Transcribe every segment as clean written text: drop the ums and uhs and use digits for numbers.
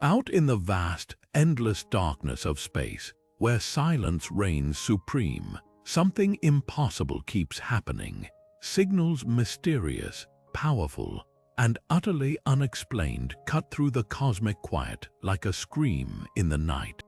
Out in the vast, endless darkness of space, where silence reigns supreme, something impossible keeps happening. Signals mysterious, powerful, and utterly unexplained cut through the cosmic quiet like a scream in the night.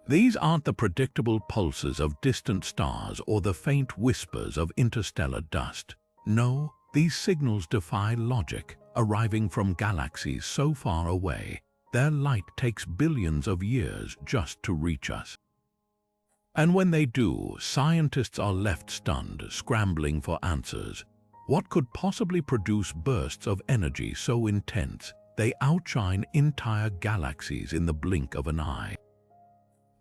These aren't the predictable pulses of distant stars or the faint whispers of interstellar dust. No, these signals defy logic, arriving from galaxies so far away, their light takes billions of years just to reach us. And when they do, scientists are left stunned, scrambling for answers. What could possibly produce bursts of energy so intense they outshine entire galaxies in the blink of an eye?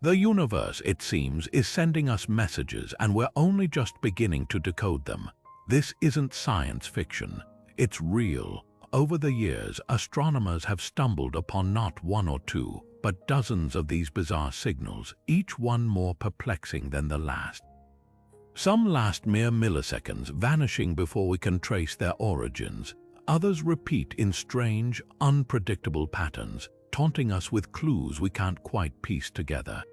The universe, it seems, is sending us messages, and we're only just beginning to decode them. This isn't science fiction. It's real. Over the years, astronomers have stumbled upon not one or two, but dozens of these bizarre signals, each one more perplexing than the last. Some last mere milliseconds, vanishing before we can trace their origins. Others repeat in strange, unpredictable patterns, taunting us with clues we can't quite piece together.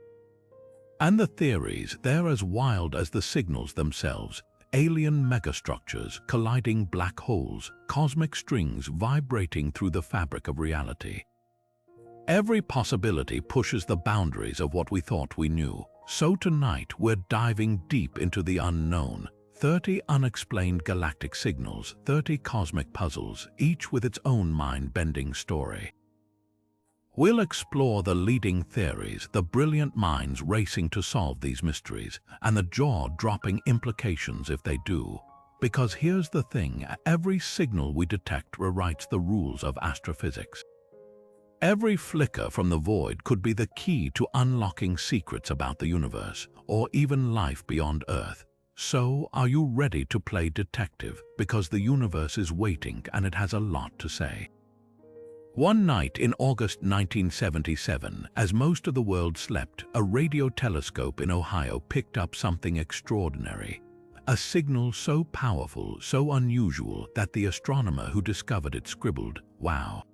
And the theories, they're as wild as the signals themselves. Alien megastructures, colliding black holes, cosmic strings vibrating through the fabric of reality. Every possibility pushes the boundaries of what we thought we knew. So tonight we're diving deep into the unknown. 30 unexplained galactic signals, 30 cosmic puzzles, each with its own mind-bending story. We'll explore the leading theories, the brilliant minds racing to solve these mysteries, and the jaw-dropping implications if they do. Because here's the thing, every signal we detect rewrites the rules of astrophysics. Every flicker from the void could be the key to unlocking secrets about the universe, or even life beyond Earth. So, are you ready to play detective? Because the universe is waiting and it has a lot to say. One night in August 1977, as most of the world slept, a radio telescope in Ohio picked up something extraordinary. A signal so powerful, so unusual, that the astronomer who discovered it scribbled, "Wow,"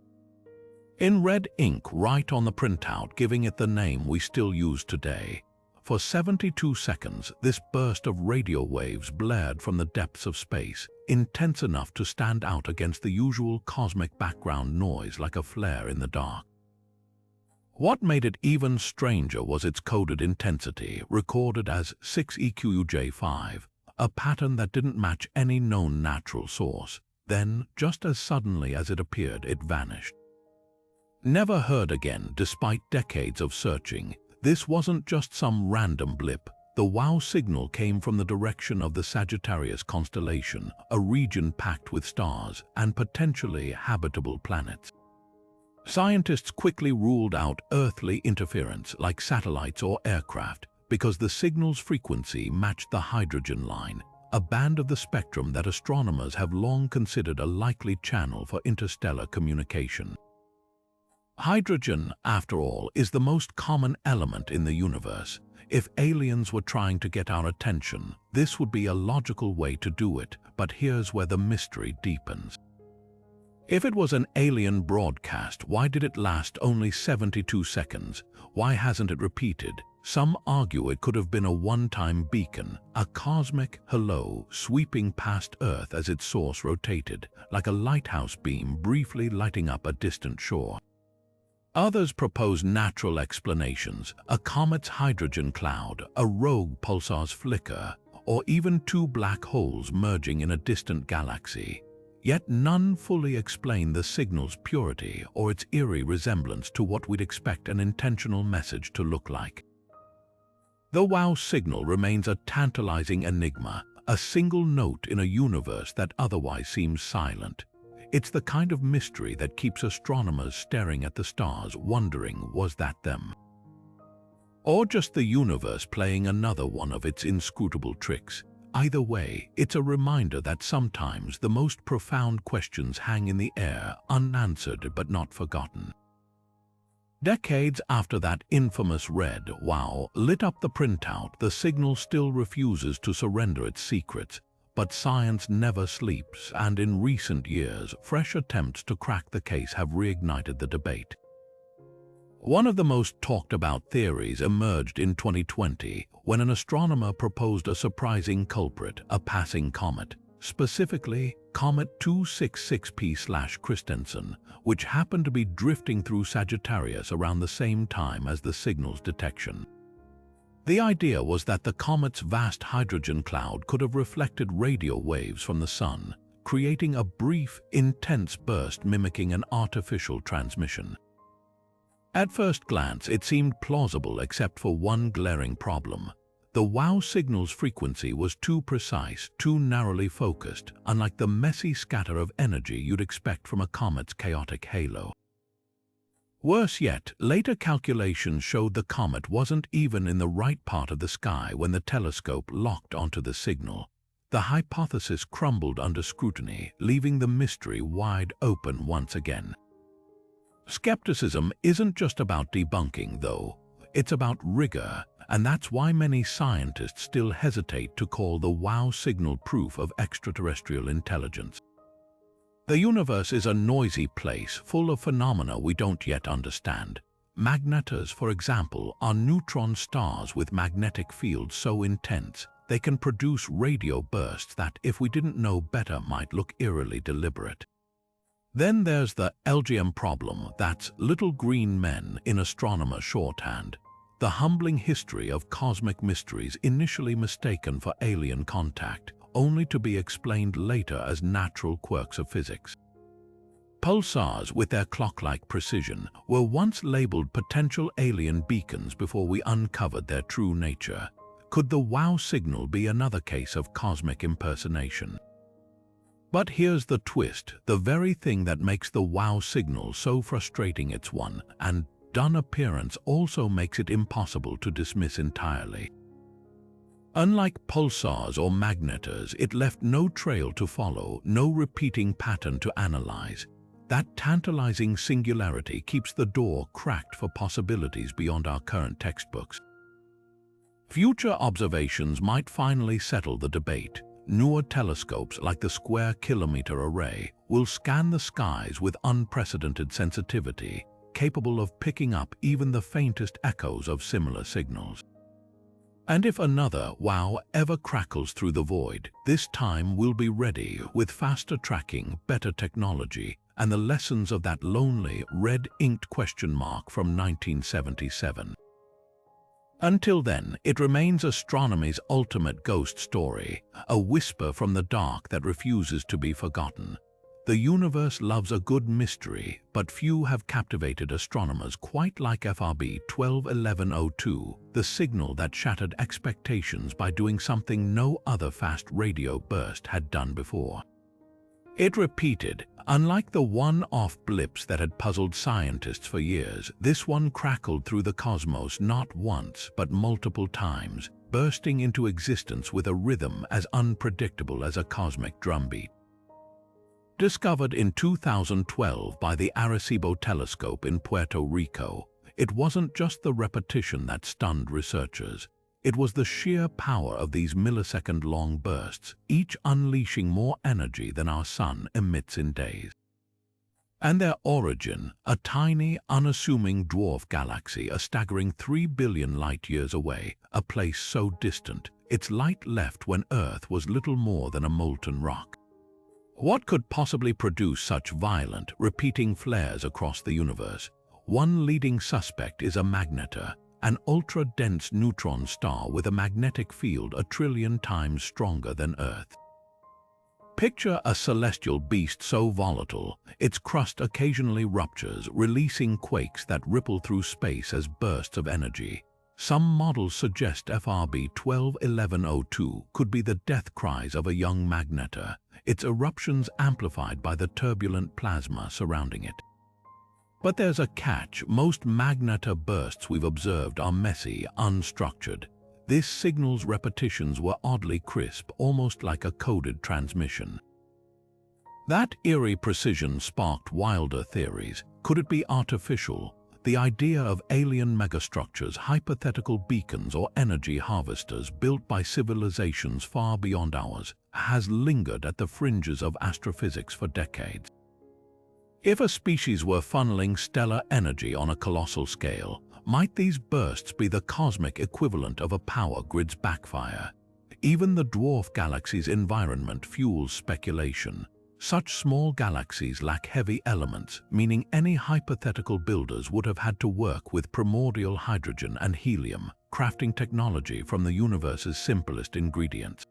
in red ink right on the printout, giving it the name we still use today. For 72 seconds, this burst of radio waves blared from the depths of space, intense enough to stand out against the usual cosmic background noise like a flare in the dark. What made it even stranger was its coded intensity, recorded as 6EQUJ5, a pattern that didn't match any known natural source. Then, just as suddenly as it appeared, it vanished. Never heard again, despite decades of searching. This wasn't just some random blip. The WOW signal came from the direction of the Sagittarius constellation, a region packed with stars and potentially habitable planets. Scientists quickly ruled out earthly interference like satellites or aircraft because the signal's frequency matched the hydrogen line, a band of the spectrum that astronomers have long considered a likely channel for interstellar communication. Hydrogen, after all, is the most common element in the universe. If aliens were trying to get our attention, this would be a logical way to do it, but here's where the mystery deepens. If it was an alien broadcast, why did it last only 72 seconds? Why hasn't it repeated? Some argue it could have been a one-time beacon, a cosmic hello sweeping past Earth as its source rotated, like a lighthouse beam briefly lighting up a distant shore. Others propose natural explanations, a comet's hydrogen cloud, a rogue pulsar's flicker, or even two black holes merging in a distant galaxy. Yet none fully explain the signal's purity or its eerie resemblance to what we'd expect an intentional message to look like. The WOW signal remains a tantalizing enigma, a single note in a universe that otherwise seems silent. It's the kind of mystery that keeps astronomers staring at the stars, wondering, was that them? Or just the universe playing another one of its inscrutable tricks? Either way, it's a reminder that sometimes the most profound questions hang in the air, unanswered but not forgotten. Decades after that infamous red WOW lit up the printout, the signal still refuses to surrender its secrets. But science never sleeps, and in recent years, fresh attempts to crack the case have reignited the debate. One of the most talked about theories emerged in 2020 when an astronomer proposed a surprising culprit, a passing comet, specifically Comet 266P/Christensen, which happened to be drifting through Sagittarius around the same time as the signal's detection. The idea was that the comet's vast hydrogen cloud could have reflected radio waves from the Sun, creating a brief, intense burst mimicking an artificial transmission. At first glance, it seemed plausible except for one glaring problem. The WOW signal's frequency was too precise, too narrowly focused, unlike the messy scatter of energy you'd expect from a comet's chaotic halo. Worse yet, later calculations showed the comet wasn't even in the right part of the sky when the telescope locked onto the signal. The hypothesis crumbled under scrutiny, leaving the mystery wide open once again. Skepticism isn't just about debunking, though. It's about rigor, and that's why many scientists still hesitate to call the WOW signal proof of extraterrestrial intelligence. The universe is a noisy place full of phenomena we don't yet understand. Magnetars, for example, are neutron stars with magnetic fields so intense they can produce radio bursts that, if we didn't know better, might look eerily deliberate. Then there's the LGM problem, that's little green men in astronomer shorthand. The humbling history of cosmic mysteries initially mistaken for alien contact, only to be explained later as natural quirks of physics. Pulsars, with their clock-like precision, were once labeled potential alien beacons before we uncovered their true nature. Could the WOW signal be another case of cosmic impersonation? But here's the twist: the very thing that makes the WOW signal so frustrating its one and done appearance also makes it impossible to dismiss entirely. Unlike pulsars or magnetars, it left no trail to follow, no repeating pattern to analyze. That tantalizing singularity keeps the door cracked for possibilities beyond our current textbooks. Future observations might finally settle the debate. Newer telescopes like the Square Kilometre Array will scan the skies with unprecedented sensitivity, capable of picking up even the faintest echoes of similar signals. And if another WOW ever crackles through the void, this time we'll be ready with faster tracking, better technology, and the lessons of that lonely, red-inked question mark from 1977. Until then, it remains astronomy's ultimate ghost story, a whisper from the dark that refuses to be forgotten. The universe loves a good mystery, but few have captivated astronomers quite like FRB 121102, the signal that shattered expectations by doing something no other fast radio burst had done before. It repeated. Unlike the one-off blips that had puzzled scientists for years, this one crackled through the cosmos not once but multiple times, bursting into existence with a rhythm as unpredictable as a cosmic drumbeat. Discovered in 2012 by the Arecibo telescope in Puerto Rico, it wasn't just the repetition that stunned researchers. It was the sheer power of these millisecond-long bursts, each unleashing more energy than our Sun emits in days. And their origin, a tiny, unassuming dwarf galaxy a staggering 3 billion light-years away, a place so distant, its light left when Earth was little more than a molten rock. What could possibly produce such violent, repeating flares across the universe? One leading suspect is a magnetar, an ultra-dense neutron star with a magnetic field 1 trillion times stronger than Earth. Picture a celestial beast so volatile, its crust occasionally ruptures, releasing quakes that ripple through space as bursts of energy. Some models suggest FRB 121102 could be the death cries of a young magnetar, its eruptions amplified by the turbulent plasma surrounding it. But there's a catch. Most magnetar bursts we've observed are messy, unstructured. This signal's repetitions were oddly crisp, almost like a coded transmission. That eerie precision sparked wilder theories. Could it be artificial? The idea of alien megastructures, hypothetical beacons, or energy harvesters built by civilizations far beyond ours has lingered at the fringes of astrophysics for decades. If a species were funneling stellar energy on a colossal scale, might these bursts be the cosmic equivalent of a power grid's backfire? Even the dwarf galaxy's environment fuels speculation. Such small galaxies lack heavy elements, meaning any hypothetical builders would have had to work with primordial hydrogen and helium, crafting technology from the universe's simplest ingredients.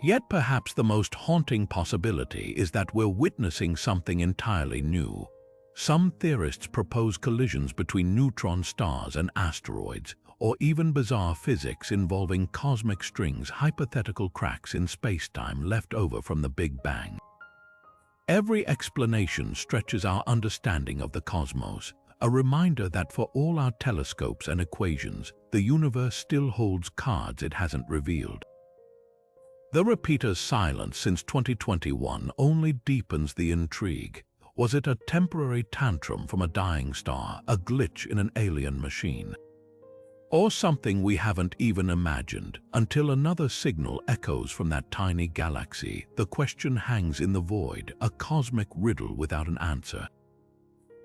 Yet perhaps the most haunting possibility is that we're witnessing something entirely new. Some theorists propose collisions between neutron stars and asteroids, or even bizarre physics involving cosmic strings, hypothetical cracks in spacetime left over from the Big Bang. Every explanation stretches our understanding of the cosmos, a reminder that for all our telescopes and equations, the universe still holds cards it hasn't revealed. The repeater's silence since 2021 only deepens the intrigue. Was it a temporary tantrum from a dying star, a glitch in an alien machine? Or something we haven't even imagined? Until another signal echoes from that tiny galaxy, the question hangs in the void, a cosmic riddle without an answer.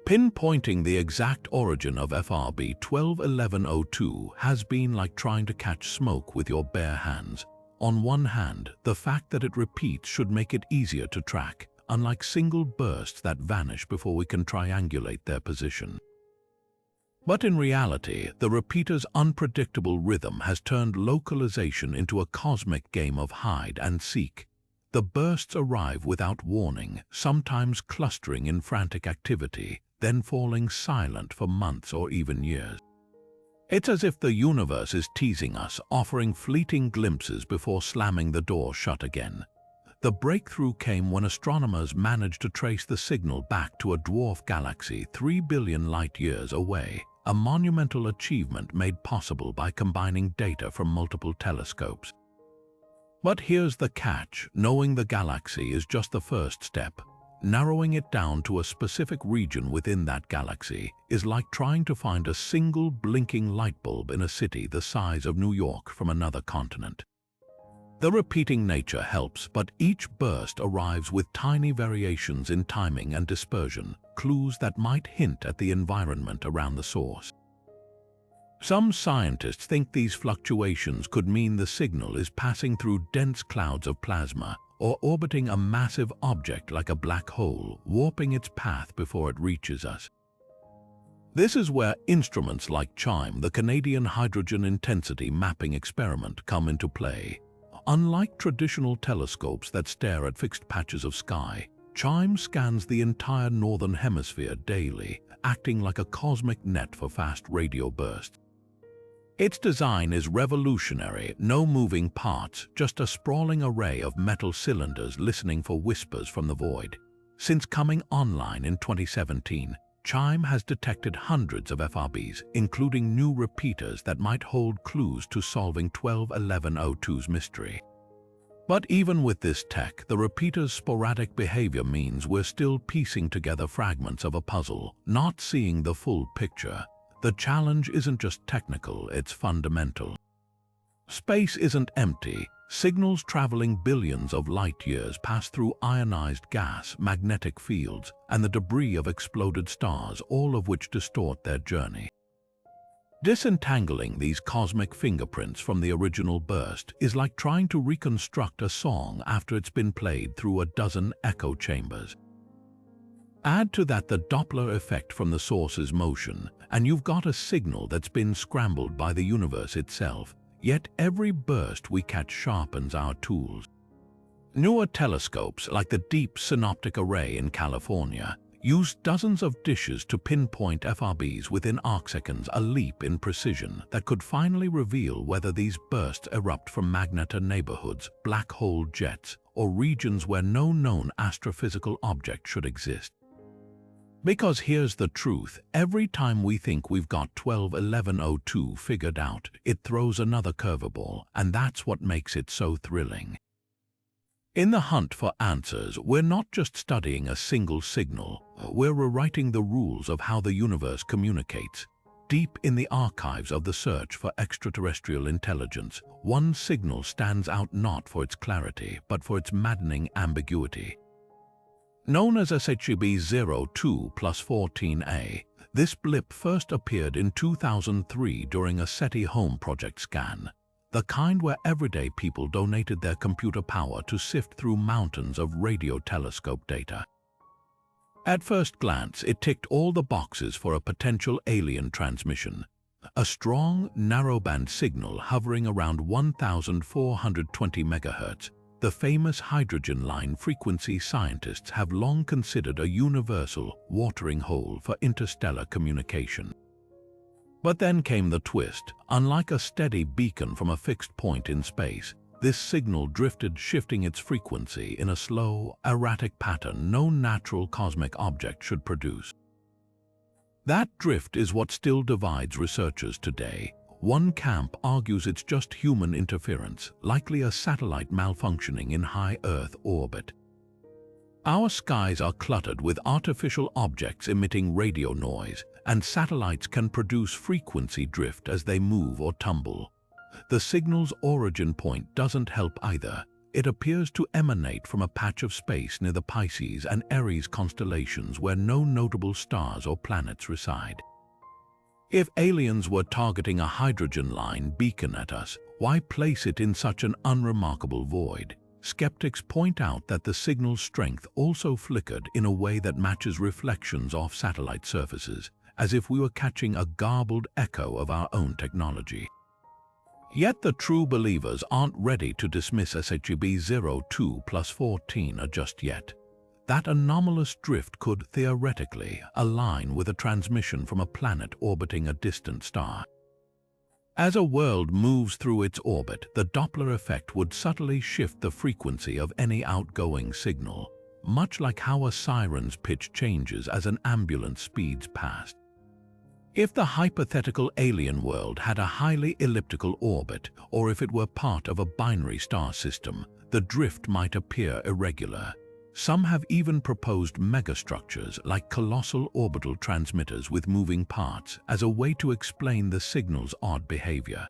Pinpointing the exact origin of FRB 121102 has been like trying to catch smoke with your bare hands. On one hand, the fact that it repeats should make it easier to track, unlike single bursts that vanish before we can triangulate their position. But in reality, the repeater's unpredictable rhythm has turned localization into a cosmic game of hide and seek. The bursts arrive without warning, sometimes clustering in frantic activity, then falling silent for months or even years. It's as if the universe is teasing us, offering fleeting glimpses before slamming the door shut again. The breakthrough came when astronomers managed to trace the signal back to a dwarf galaxy 3 billion light-years away, a monumental achievement made possible by combining data from multiple telescopes. But here's the catch: knowing the galaxy is just the first step. Narrowing it down to a specific region within that galaxy is like trying to find a single blinking light bulb in a city the size of New York from another continent. The repeating nature helps, but each burst arrives with tiny variations in timing and dispersion, clues that might hint at the environment around the source. Some scientists think these fluctuations could mean the signal is passing through dense clouds of plasma or orbiting a massive object like a black hole, warping its path before it reaches us. This is where instruments like CHIME, the Canadian Hydrogen Intensity Mapping Experiment, come into play. Unlike traditional telescopes that stare at fixed patches of sky, CHIME scans the entire northern hemisphere daily, acting like a cosmic net for fast radio bursts. Its design is revolutionary: no moving parts, just a sprawling array of metal cylinders listening for whispers from the void. Since coming online in 2017, CHIME has detected hundreds of FRBs, including new repeaters that might hold clues to solving 121102's mystery. But even with this tech, the repeater's sporadic behavior means we're still piecing together fragments of a puzzle, not seeing the full picture. The challenge isn't just technical, it's fundamental. Space isn't empty. Signals traveling billions of light-years pass through ionized gas, magnetic fields, and the debris of exploded stars, all of which distort their journey. Disentangling these cosmic fingerprints from the original burst is like trying to reconstruct a song after it's been played through a dozen echo chambers. Add to that the Doppler effect from the source's motion, and you've got a signal that's been scrambled by the universe itself. Yet every burst we catch sharpens our tools. Newer telescopes, like the Deep Synoptic Array in California, use dozens of dishes to pinpoint FRBs within arcseconds, a leap in precision that could finally reveal whether these bursts erupt from magnetar neighborhoods, black hole jets, or regions where no known astrophysical object should exist. Because here's the truth: every time we think we've got 121102 figured out, it throws another curveball, and that's what makes it so thrilling. In the hunt for answers, we're not just studying a single signal, we're rewriting the rules of how the universe communicates. Deep in the archives of the search for extraterrestrial intelligence, one signal stands out not for its clarity, but for its maddening ambiguity. Known as SHB-02+14a, this blip first appeared in 2003 during a SETI home project scan, the kind where everyday people donated their computer power to sift through mountains of radio telescope data. At first glance, it ticked all the boxes for a potential alien transmission. A strong, narrowband signal hovering around 1,420 MHz, the famous hydrogen line frequency scientists have long considered a universal watering hole for interstellar communication. But then came the twist. Unlike a steady beacon from a fixed point in space, this signal drifted, shifting its frequency in a slow, erratic pattern no natural cosmic object should produce. That drift is what still divides researchers today. One camp argues it's just human interference, likely a satellite malfunctioning in high Earth orbit. Our skies are cluttered with artificial objects emitting radio noise, and satellites can produce frequency drift as they move or tumble. The signal's origin point doesn't help either. It appears to emanate from a patch of space near the Pisces and Aries constellations where no notable stars or planets reside. If aliens were targeting a hydrogen line beacon at us, why place it in such an unremarkable void? Skeptics point out that the signal's strength also flickered in a way that matches reflections off satellite surfaces, as if we were catching a garbled echo of our own technology. Yet the true believers aren't ready to dismiss SHB-02+14 just yet. That anomalous drift could theoretically align with a transmission from a planet orbiting a distant star. As a world moves through its orbit, the Doppler effect would subtly shift the frequency of any outgoing signal, much like how a siren's pitch changes as an ambulance speeds past. If the hypothetical alien world had a highly elliptical orbit, or if it were part of a binary star system, the drift might appear irregular. Some have even proposed megastructures like colossal orbital transmitters with moving parts as a way to explain the signal's odd behavior.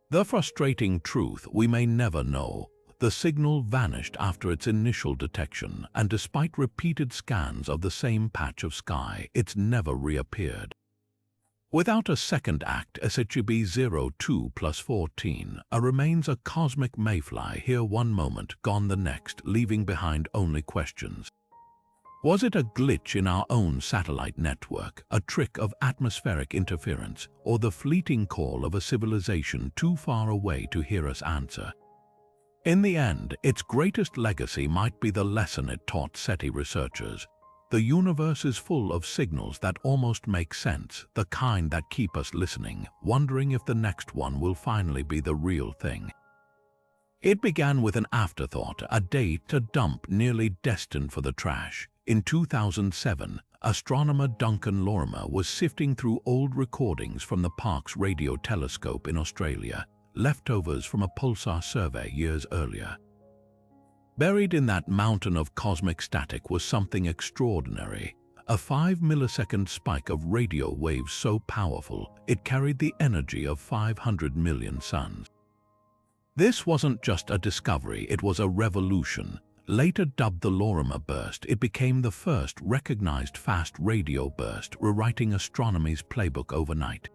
The frustrating truth, we may never know. The signal vanished after its initial detection, and despite repeated scans of the same patch of sky, it's never reappeared. Without a second act, SHB-02+14 remains a cosmic mayfly, here one moment, gone the next, leaving behind only questions. Was it a glitch in our own satellite network, a trick of atmospheric interference, or the fleeting call of a civilization too far away to hear us answer? In the end, its greatest legacy might be the lesson it taught SETI researchers. The universe is full of signals that almost make sense, the kind that keep us listening, wondering if the next one will finally be the real thing. It began with an afterthought, a data dump nearly destined for the trash. In 2007, astronomer Duncan Lorimer was sifting through old recordings from the Parkes radio telescope in Australia, leftovers from a pulsar survey years earlier. Buried in that mountain of cosmic static was something extraordinary, a 5-millisecond spike of radio waves so powerful it carried the energy of 500 million suns. This wasn't just a discovery, it was a revolution. Later dubbed the Lorimer burst, it became the first recognized fast radio burst, rewriting astronomy's playbook overnight.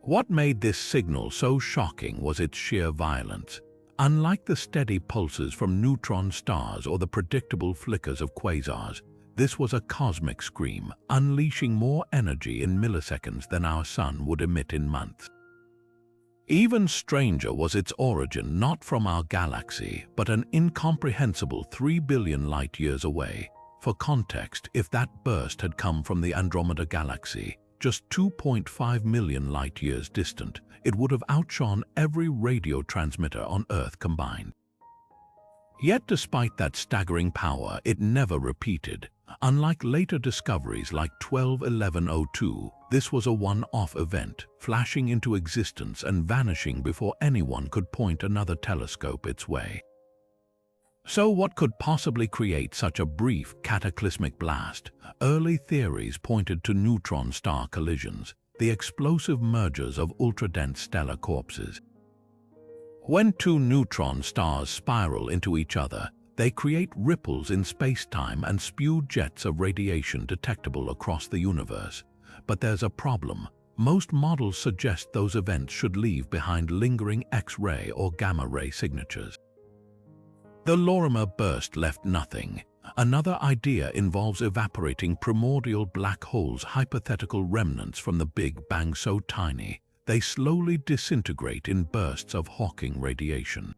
What made this signal so shocking was its sheer violence. Unlike the steady pulses from neutron stars or the predictable flickers of quasars, this was a cosmic scream, unleashing more energy in milliseconds than our sun would emit in months. Even stranger was its origin, not from our galaxy, but an incomprehensible 3 billion light-years away. For context, if that burst had come from the Andromeda galaxy, just 2.5 million light-years distant, it would have outshone every radio transmitter on Earth combined. Yet despite that staggering power, it never repeated. Unlike later discoveries like 121102, this was a one-off event, flashing into existence and vanishing before anyone could point another telescope its way. So what could possibly create such a brief, cataclysmic blast? Early theories pointed to neutron star collisions, the explosive mergers of ultra-dense stellar corpses. When two neutron stars spiral into each other, They create ripples in space-time and spew jets of radiation detectable across the universe. But there's a problem. Most models suggest those events should leave behind lingering X-ray or gamma-ray signatures. The Lorimer burst left nothing. Another idea involves evaporating primordial black holes, hypothetical remnants from the Big Bang so tiny they slowly disintegrate in bursts of Hawking radiation.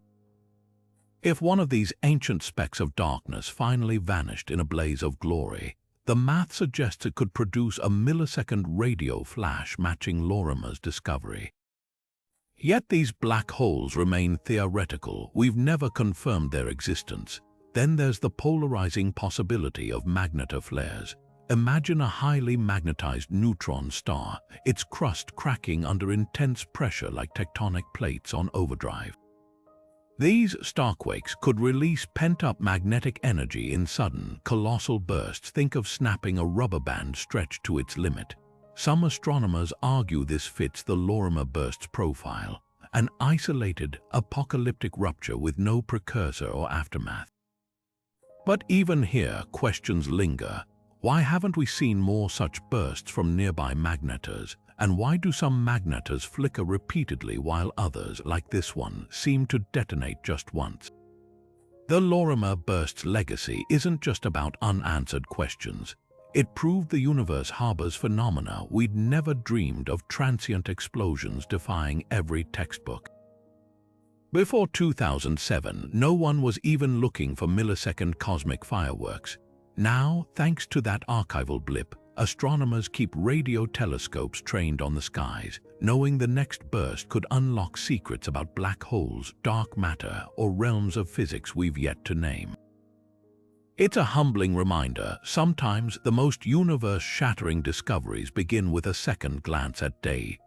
If one of these ancient specks of darkness finally vanished in a blaze of glory, the math suggests it could produce a millisecond radio flash matching Lorimer's discovery. Yet these black holes remain theoretical. We've never confirmed their existence. Then there's the polarizing possibility of magnetar flares. Imagine a highly magnetized neutron star, its crust cracking under intense pressure like tectonic plates on overdrive. These starquakes could release pent-up magnetic energy in sudden, colossal bursts. Think of snapping a rubber band stretched to its limit. Some astronomers argue this fits the Lorimer burst's profile, an isolated, apocalyptic rupture with no precursor or aftermath. But even here, questions linger. Why haven't we seen more such bursts from nearby magnetars? And why do some magnetars flicker repeatedly while others, like this one, seem to detonate just once? The Lorimer burst's legacy isn't just about unanswered questions. It proved the universe harbors phenomena we'd never dreamed of, transient explosions defying every textbook. Before 2007, no one was even looking for millisecond cosmic fireworks. Now, thanks to that archival blip, astronomers keep radio telescopes trained on the skies, knowing the next burst could unlock secrets about black holes, dark matter, or realms of physics we've yet to name. It's a humbling reminder. Sometimes the most universe-shattering discoveries begin with a second glance at data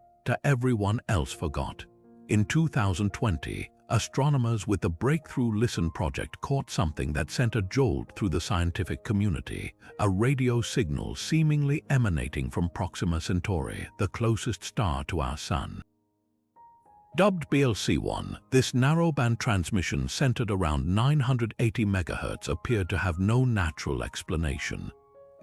everyone else forgot. In 2020, astronomers with the Breakthrough Listen project caught something that sent a jolt through the scientific community, a radio signal seemingly emanating from Proxima Centauri, the closest star to our Sun. Dubbed BLC-1, this narrowband transmission centered around 980 MHz appeared to have no natural explanation.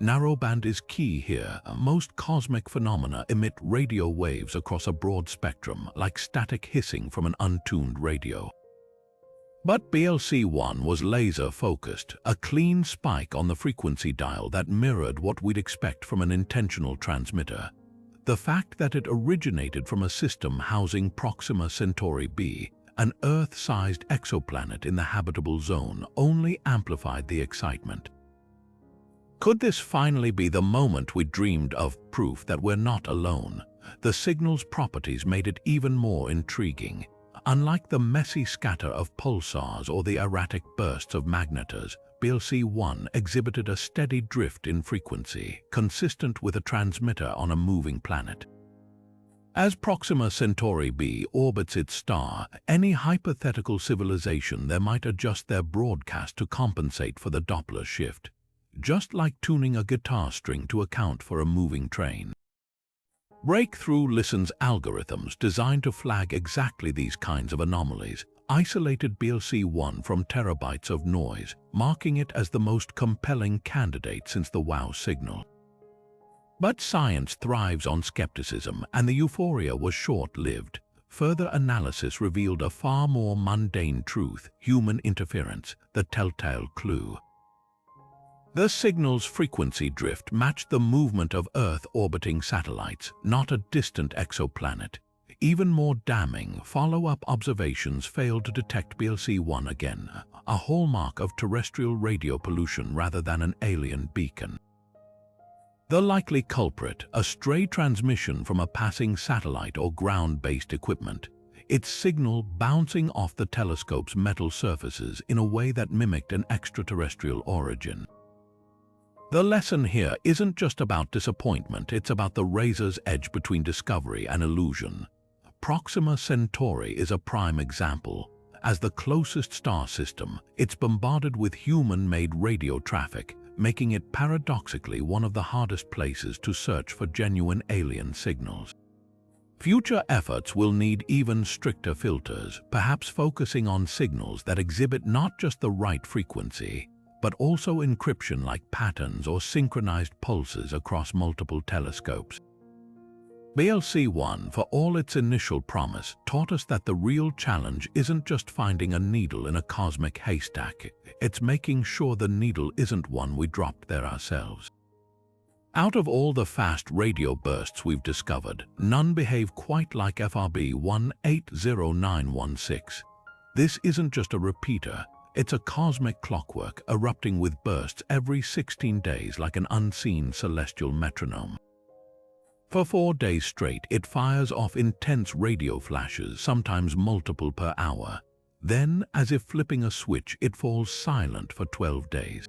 Narrowband is key here. Most cosmic phenomena emit radio waves across a broad spectrum, like static hissing from an untuned radio. But BLC-1 was laser-focused, a clean spike on the frequency dial that mirrored what we'd expect from an intentional transmitter. The fact that it originated from a system housing Proxima Centauri b, an Earth-sized exoplanet in the habitable zone, only amplified the excitement. Could this finally be the moment we dreamed of, proof that we're not alone? The signal's properties made it even more intriguing. Unlike the messy scatter of pulsars or the erratic bursts of magnetars, BLC-1 exhibited a steady drift in frequency, consistent with a transmitter on a moving planet. As Proxima Centauri b orbits its star, any hypothetical civilization there might adjust their broadcast to compensate for the Doppler shift, just like tuning a guitar string to account for a moving train. Breakthrough Listen's algorithms, designed to flag exactly these kinds of anomalies, isolated BLC-1 from terabytes of noise, marking it as the most compelling candidate since the WOW signal. But science thrives on skepticism, and the euphoria was short-lived. Further analysis revealed a far more mundane truth: human interference, the telltale clue. The signal's frequency drift matched the movement of Earth-orbiting satellites, not a distant exoplanet. Even more damning, follow-up observations failed to detect BLC-1 again, a hallmark of terrestrial radio pollution rather than an alien beacon. The likely culprit, a stray transmission from a passing satellite or ground-based equipment, its signal bouncing off the telescope's metal surfaces in a way that mimicked an extraterrestrial origin. The lesson here isn't just about disappointment, it's about the razor's edge between discovery and illusion. Proxima Centauri is a prime example. As the closest star system, it's bombarded with human-made radio traffic, making it paradoxically one of the hardest places to search for genuine alien signals. Future efforts will need even stricter filters, perhaps focusing on signals that exhibit not just the right frequency, but also encryption-like patterns or synchronized pulses across multiple telescopes. BLC-1, for all its initial promise, taught us that the real challenge isn't just finding a needle in a cosmic haystack, it's making sure the needle isn't one we dropped there ourselves. Out of all the fast radio bursts we've discovered, none behave quite like FRB 180916. This isn't just a repeater, it's a cosmic clockwork erupting with bursts every 16 days like an unseen celestial metronome. For 4 days straight, it fires off intense radio flashes, sometimes multiple per hour. Then, as if flipping a switch, it falls silent for 12 days.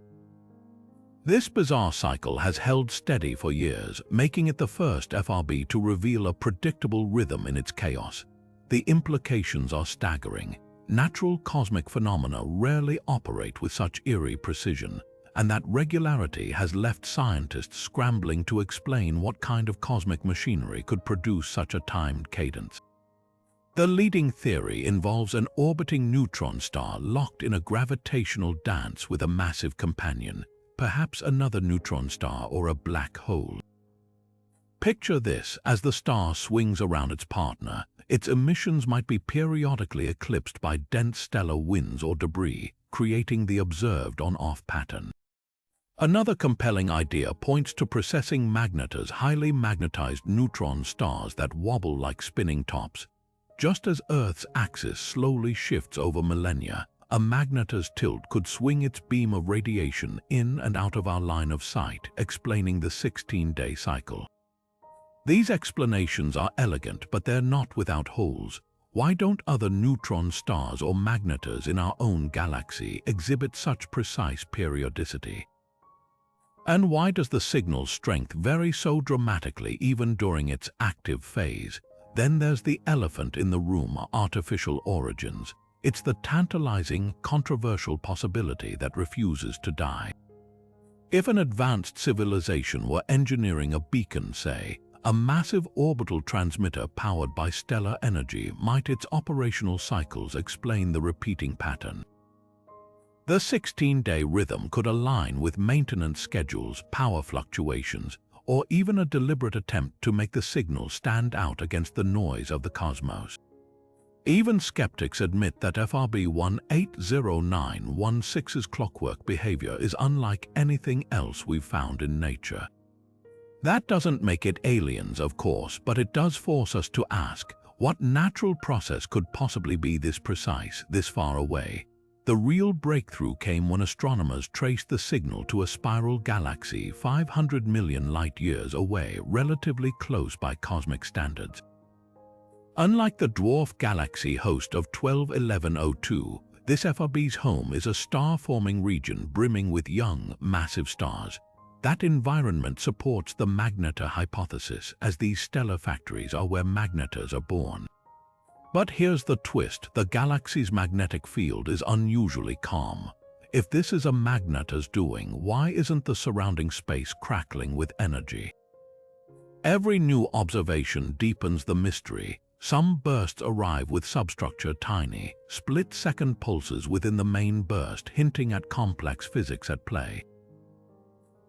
This bizarre cycle has held steady for years, making it the first FRB to reveal a predictable rhythm in its chaos. The implications are staggering. Natural cosmic phenomena rarely operate with such eerie precision, and that regularity has left scientists scrambling to explain what kind of cosmic machinery could produce such a timed cadence. The leading theory involves an orbiting neutron star locked in a gravitational dance with a massive companion, perhaps another neutron star or a black hole. Picture this: as the star swings around its partner, its emissions might be periodically eclipsed by dense stellar winds or debris, creating the observed on-off pattern. Another compelling idea points to precessing magnetars, highly magnetized neutron stars that wobble like spinning tops. Just as Earth's axis slowly shifts over millennia, a magnetar's tilt could swing its beam of radiation in and out of our line of sight, explaining the 16-day cycle. These explanations are elegant, but they're not without holes. Why don't other neutron stars or magnetars in our own galaxy exhibit such precise periodicity? And why does the signal's strength vary so dramatically even during its active phase? Then there's the elephant in the room: artificial origins. It's the tantalizing, controversial possibility that refuses to die. If an advanced civilization were engineering a beacon, say, a massive orbital transmitter powered by stellar energy, might its operational cycles explain the repeating pattern? The 16-day rhythm could align with maintenance schedules, power fluctuations, or even a deliberate attempt to make the signal stand out against the noise of the cosmos. Even skeptics admit that FRB 180916's clockwork behavior is unlike anything else we've found in nature. That doesn't make it aliens, of course, but it does force us to ask, what natural process could possibly be this precise, this far away? The real breakthrough came when astronomers traced the signal to a spiral galaxy 500 million light-years away, relatively close by cosmic standards. Unlike the dwarf galaxy host of 121102, this FRB's home is a star-forming region brimming with young, massive stars. That environment supports the magnetar hypothesis, as these stellar factories are where magnetars are born. But here's the twist: the galaxy's magnetic field is unusually calm. If this is a magnetar's doing, why isn't the surrounding space crackling with energy? Every new observation deepens the mystery. Some bursts arrive with substructure tiny, split-second pulses within the main burst, hinting at complex physics at play.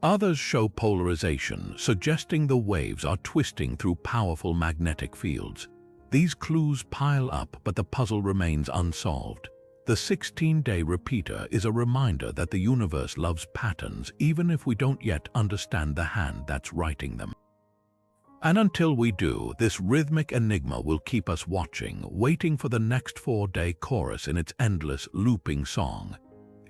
Others show polarization, suggesting the waves are twisting through powerful magnetic fields. These clues pile up, but the puzzle remains unsolved. The 16-day repeater is a reminder that the universe loves patterns, even if we don't yet understand the hand that's writing them. And until we do, this rhythmic enigma will keep us watching, waiting for the next 4-day chorus in its endless, looping song.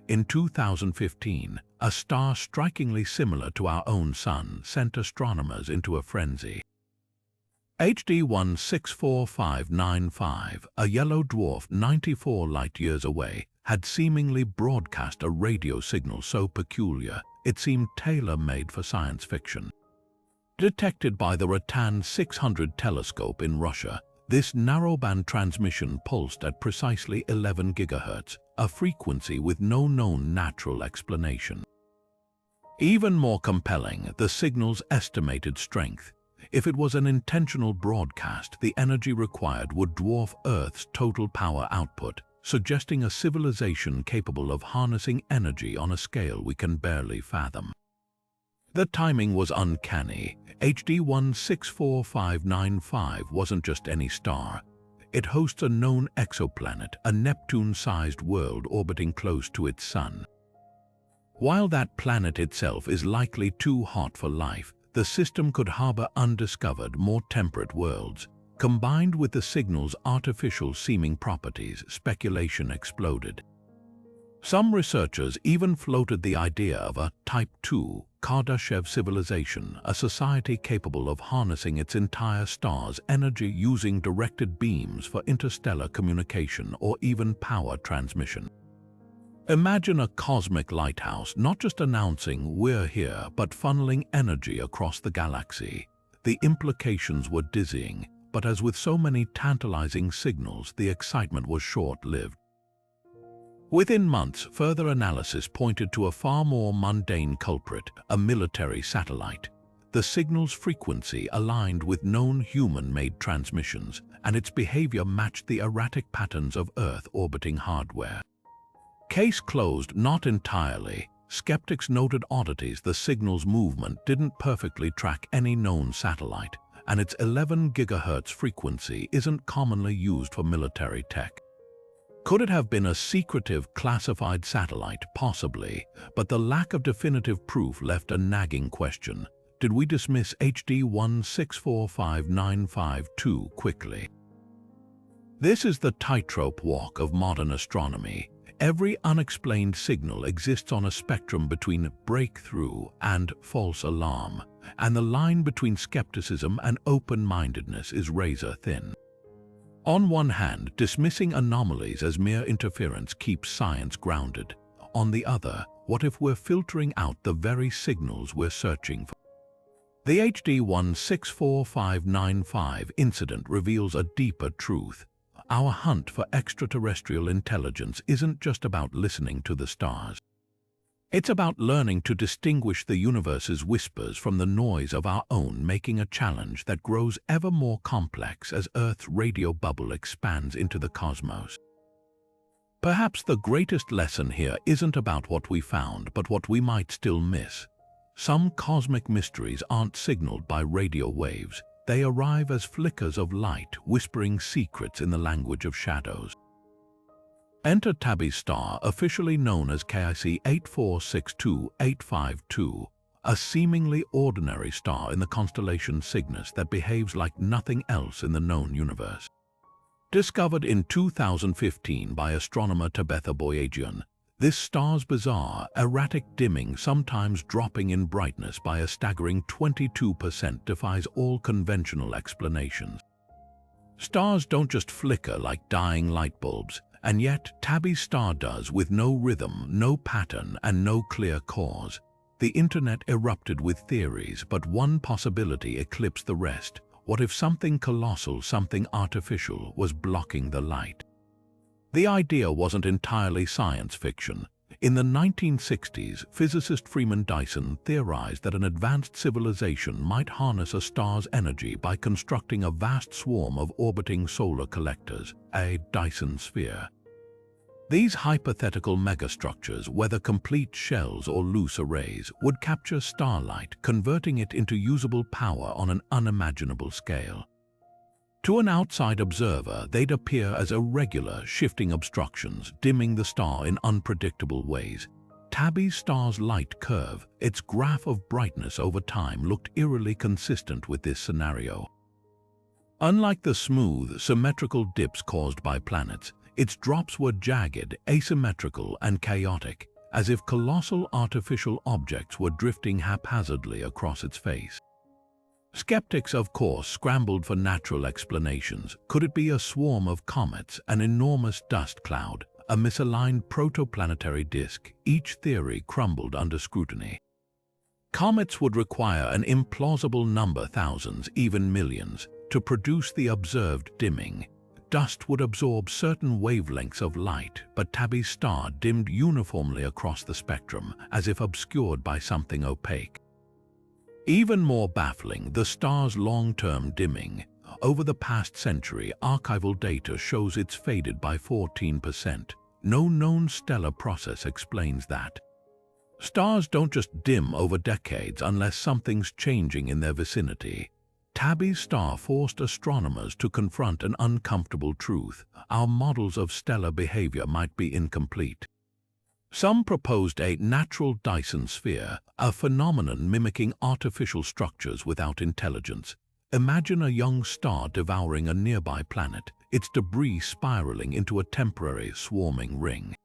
In 2015, a star strikingly similar to our own Sun sent astronomers into a frenzy. HD 164595, a yellow dwarf 94 light-years away, had seemingly broadcast a radio signal so peculiar it seemed tailor-made for science fiction. Detected by the Ratan 600 telescope in Russia, this narrowband transmission pulsed at precisely 11 GHz, a frequency with no known natural explanation. Even more compelling, the signal's estimated strength. If it was an intentional broadcast, the energy required would dwarf Earth's total power output, suggesting a civilization capable of harnessing energy on a scale we can barely fathom. The timing was uncanny. HD 164595 wasn't just any star. It hosts a known exoplanet, a Neptune-sized world orbiting close to its sun. While that planet itself is likely too hot for life, the system could harbor undiscovered, more temperate worlds. Combined with the signal's artificial seeming properties, speculation exploded. Some researchers even floated the idea of a Type II Kardashev civilization, a society capable of harnessing its entire star's energy using directed beams for interstellar communication or even power transmission. Imagine a cosmic lighthouse not just announcing "we're here," but funneling energy across the galaxy. The implications were dizzying, but as with so many tantalizing signals, the excitement was short-lived. Within months, further analysis pointed to a far more mundane culprit, a military satellite. The signal's frequency aligned with known human-made transmissions, and its behavior matched the erratic patterns of Earth-orbiting hardware. Case closed, not entirely. Skeptics noted oddities. The signal's movement didn't perfectly track any known satellite, and its 11 GHz frequency isn't commonly used for military tech. Could it have been a secretive, classified satellite? Possibly, but the lack of definitive proof left a nagging question. Did we dismiss HD 164595 too quickly? This is the tightrope walk of modern astronomy. Every unexplained signal exists on a spectrum between breakthrough and false alarm, and the line between skepticism and open-mindedness is razor-thin. On one hand, dismissing anomalies as mere interference keeps science grounded. On the other, what if we're filtering out the very signals we're searching for? The HD 164595 incident reveals a deeper truth. Our hunt for extraterrestrial intelligence isn't just about listening to the stars. It's about learning to distinguish the universe's whispers from the noise of our own, making a challenge that grows ever more complex as Earth's radio bubble expands into the cosmos. Perhaps the greatest lesson here isn't about what we found, but what we might still miss. Some cosmic mysteries aren't signaled by radio waves. They arrive as flickers of light, whispering secrets in the language of shadows. Enter Tabby's star, officially known as KIC 8462852, a seemingly ordinary star in the constellation Cygnus that behaves like nothing else in the known universe. Discovered in 2015 by astronomer Tabby, this star's bizarre, erratic dimming, sometimes dropping in brightness by a staggering 22%, defies all conventional explanations. Stars don't just flicker like dying light bulbs, and yet Tabby's star does, with no rhythm, no pattern, and no clear cause. The internet erupted with theories, but one possibility eclipsed the rest. What if something colossal, something artificial, was blocking the light? The idea wasn't entirely science fiction. In the 1960s, physicist Freeman Dyson theorized that an advanced civilization might harness a star's energy by constructing a vast swarm of orbiting solar collectors, a Dyson sphere. These hypothetical megastructures, whether complete shells or loose arrays, would capture starlight, converting it into usable power on an unimaginable scale. To an outside observer, they'd appear as irregular, shifting obstructions, dimming the star in unpredictable ways. Tabby's star's light curve, its graph of brightness over time, looked eerily consistent with this scenario. Unlike the smooth, symmetrical dips caused by planets, its drops were jagged, asymmetrical, and chaotic, as if colossal artificial objects were drifting haphazardly across its face. Skeptics, of course, scrambled for natural explanations. Could it be a swarm of comets, an enormous dust cloud, a misaligned protoplanetary disk? Each theory crumbled under scrutiny. Comets would require an implausible number, thousands, even millions, to produce the observed dimming. Dust would absorb certain wavelengths of light, but Tabby's star dimmed uniformly across the spectrum, as if obscured by something opaque. Even more baffling, the star's long-term dimming. Over the past century, archival data shows it's faded by 14%. No known stellar process explains that. Stars don't just dim over decades unless something's changing in their vicinity. Tabby's star forced astronomers to confront an uncomfortable truth. Our models of stellar behavior might be incomplete. Some proposed a natural Dyson sphere, a phenomenon mimicking artificial structures without intelligence. Imagine a young star devouring a nearby planet, its debris spiraling into a temporary swarming ring.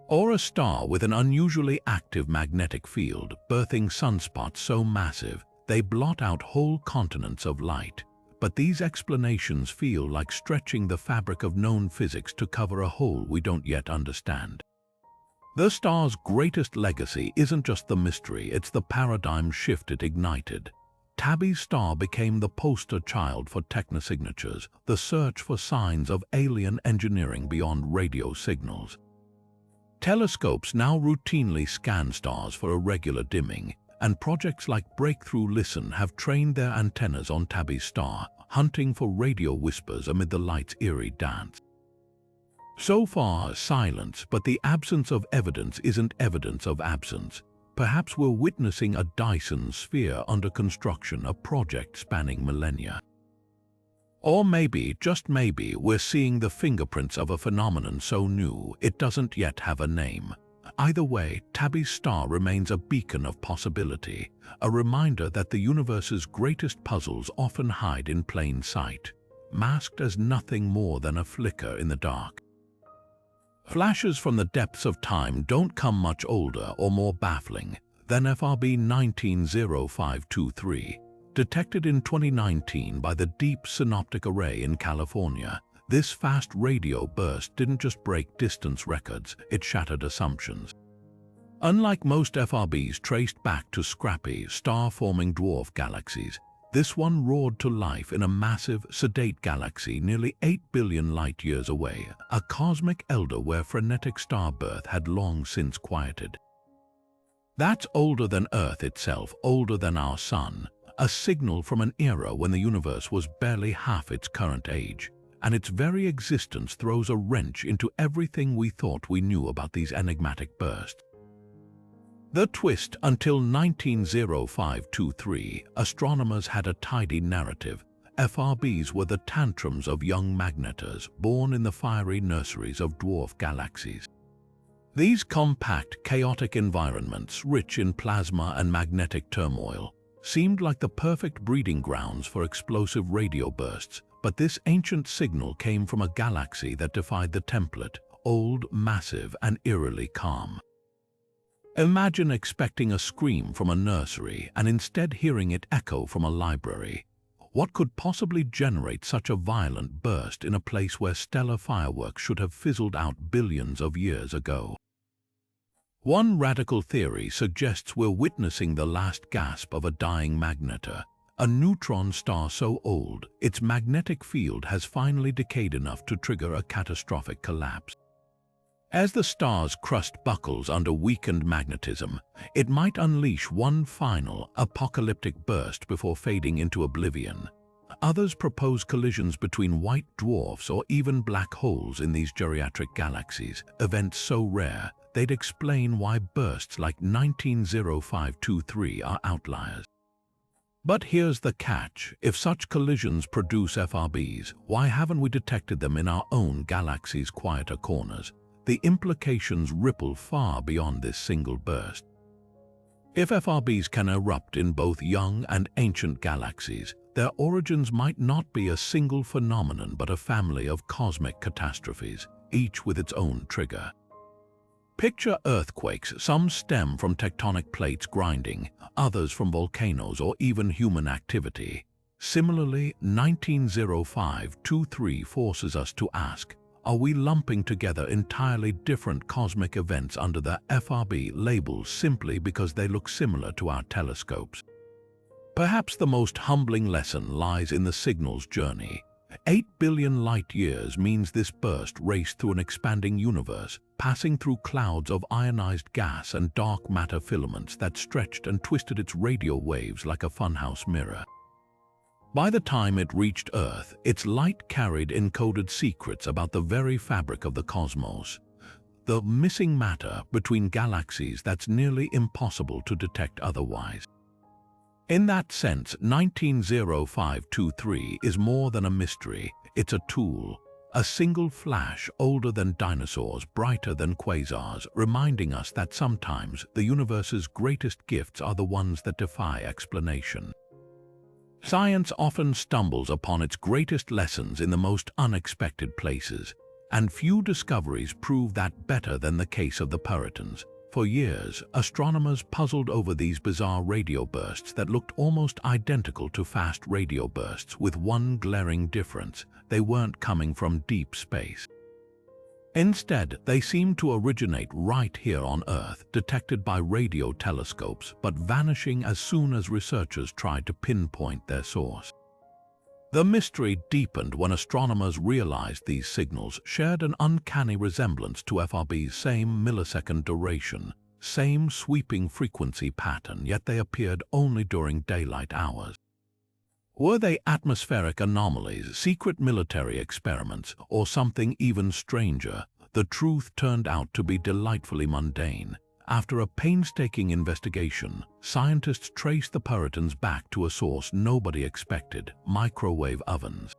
Or a star with an unusually active magnetic field, birthing sunspots so massive they blot out whole continents of light. But these explanations feel like stretching the fabric of known physics to cover a hole we don't yet understand. The star's greatest legacy isn't just the mystery, it's the paradigm shift it ignited. Tabby's star became the poster child for technosignatures, the search for signs of alien engineering beyond radio signals. Telescopes now routinely scan stars for irregular dimming, and projects like Breakthrough Listen have trained their antennas on Tabby's star, hunting for radio whispers amid the light's eerie dance. So far, silence, but the absence of evidence isn't evidence of absence. Perhaps we're witnessing a Dyson sphere under construction, a project spanning millennia. Or maybe, just maybe, we're seeing the fingerprints of a phenomenon so new it doesn't yet have a name. Either way, Tabby's star remains a beacon of possibility, a reminder that the universe's greatest puzzles often hide in plain sight, masked as nothing more than a flicker in the dark. Flashes from the depths of time don't come much older or more baffling than FRB 190523, detected in 2019 by the Deep Synoptic Array in California. This fast radio burst didn't just break distance records, it shattered assumptions. Unlike most FRBs traced back to scrappy, star-forming dwarf galaxies, this one roared to life in a massive, sedate galaxy nearly 8 billion light-years away, a cosmic elder where frenetic star birth had long since quieted. That's older than Earth itself, older than our Sun, a signal from an era when the universe was barely half its current age, and its very existence throws a wrench into everything we thought we knew about these enigmatic bursts. The twist: until 190523, astronomers had a tidy narrative. FRBs were the tantrums of young magnetars born in the fiery nurseries of dwarf galaxies. These compact, chaotic environments, rich in plasma and magnetic turmoil, seemed like the perfect breeding grounds for explosive radio bursts, but this ancient signal came from a galaxy that defied the template, old, massive, and eerily calm. Imagine expecting a scream from a nursery and instead hearing it echo from a library. What could possibly generate such a violent burst in a place where stellar fireworks should have fizzled out billions of years ago? One radical theory suggests we're witnessing the last gasp of a dying magnetar, a neutron star so old its magnetic field has finally decayed enough to trigger a catastrophic collapse. As the star's crust buckles under weakened magnetism, it might unleash one final, apocalyptic burst before fading into oblivion. Others propose collisions between white dwarfs or even black holes in these geriatric galaxies, events so rare they'd explain why bursts like 190523 are outliers. But here's the catch: if such collisions produce FRBs, why haven't we detected them in our own galaxy's quieter corners? The implications ripple far beyond this single burst. If FRBs can erupt in both young and ancient galaxies, their origins might not be a single phenomenon but a family of cosmic catastrophes, each with its own trigger. Picture earthquakes. Some stem from tectonic plates grinding, others from volcanoes or even human activity. Similarly, 190523 forces us to ask, are we lumping together entirely different cosmic events under the FRB label simply because they look similar to our telescopes? Perhaps the most humbling lesson lies in the signal's journey. 8 billion light-years means this burst raced through an expanding universe, passing through clouds of ionized gas and dark matter filaments that stretched and twisted its radio waves like a funhouse mirror. By the time it reached Earth, its light carried encoded secrets about the very fabric of the cosmos, the missing matter between galaxies that's nearly impossible to detect otherwise. In that sense, 190523 is more than a mystery, it's a tool. A single flash older than dinosaurs, brighter than quasars, reminding us that sometimes the universe's greatest gifts are the ones that defy explanation. Science often stumbles upon its greatest lessons in the most unexpected places, and few discoveries prove that better than the case of the Puritans. For years, astronomers puzzled over these bizarre radio bursts that looked almost identical to fast radio bursts, with one glaring difference: they weren't coming from deep space. Instead, they seemed to originate right here on Earth, detected by radio telescopes, but vanishing as soon as researchers tried to pinpoint their source. The mystery deepened when astronomers realized these signals shared an uncanny resemblance to FRBs, same millisecond duration, same sweeping frequency pattern, yet they appeared only during daylight hours. Were they atmospheric anomalies, secret military experiments, or something even stranger? The truth turned out to be delightfully mundane. After a painstaking investigation, scientists traced the Puritans back to a source nobody expected: microwave ovens.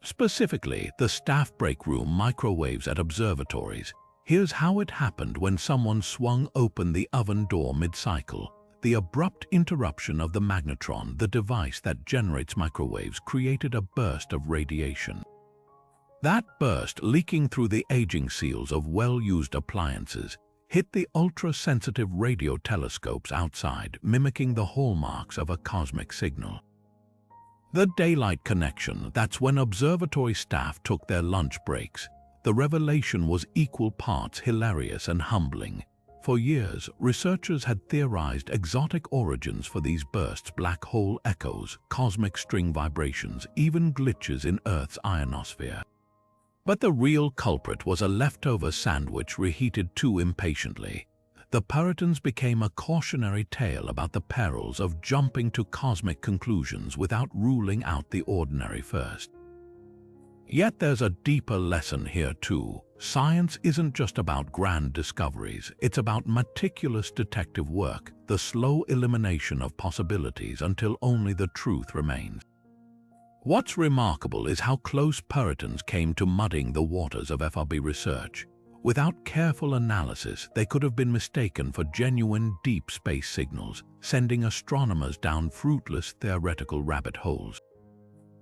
Specifically, the staff break room microwaves at observatories. Here's how it happened when someone swung open the oven door mid-cycle. The abrupt interruption of the magnetron, the device that generates microwaves, created a burst of radiation. That burst, leaking through the aging seals of well-used appliances, hit the ultra-sensitive radio telescopes outside, mimicking the hallmarks of a cosmic signal. The daylight connection, that's when observatory staff took their lunch breaks. The revelation was equal parts hilarious and humbling. For years, researchers had theorized exotic origins for these bursts: black hole echoes, cosmic string vibrations, even glitches in Earth's ionosphere. But the real culprit was a leftover sandwich reheated too impatiently. The Puritans became a cautionary tale about the perils of jumping to cosmic conclusions without ruling out the ordinary first. Yet there's a deeper lesson here too. Science isn't just about grand discoveries, it's about meticulous detective work, the slow elimination of possibilities until only the truth remains. What's remarkable is how close Puritans came to muddying the waters of FRB research. Without careful analysis, they could have been mistaken for genuine deep space signals, sending astronomers down fruitless theoretical rabbit holes.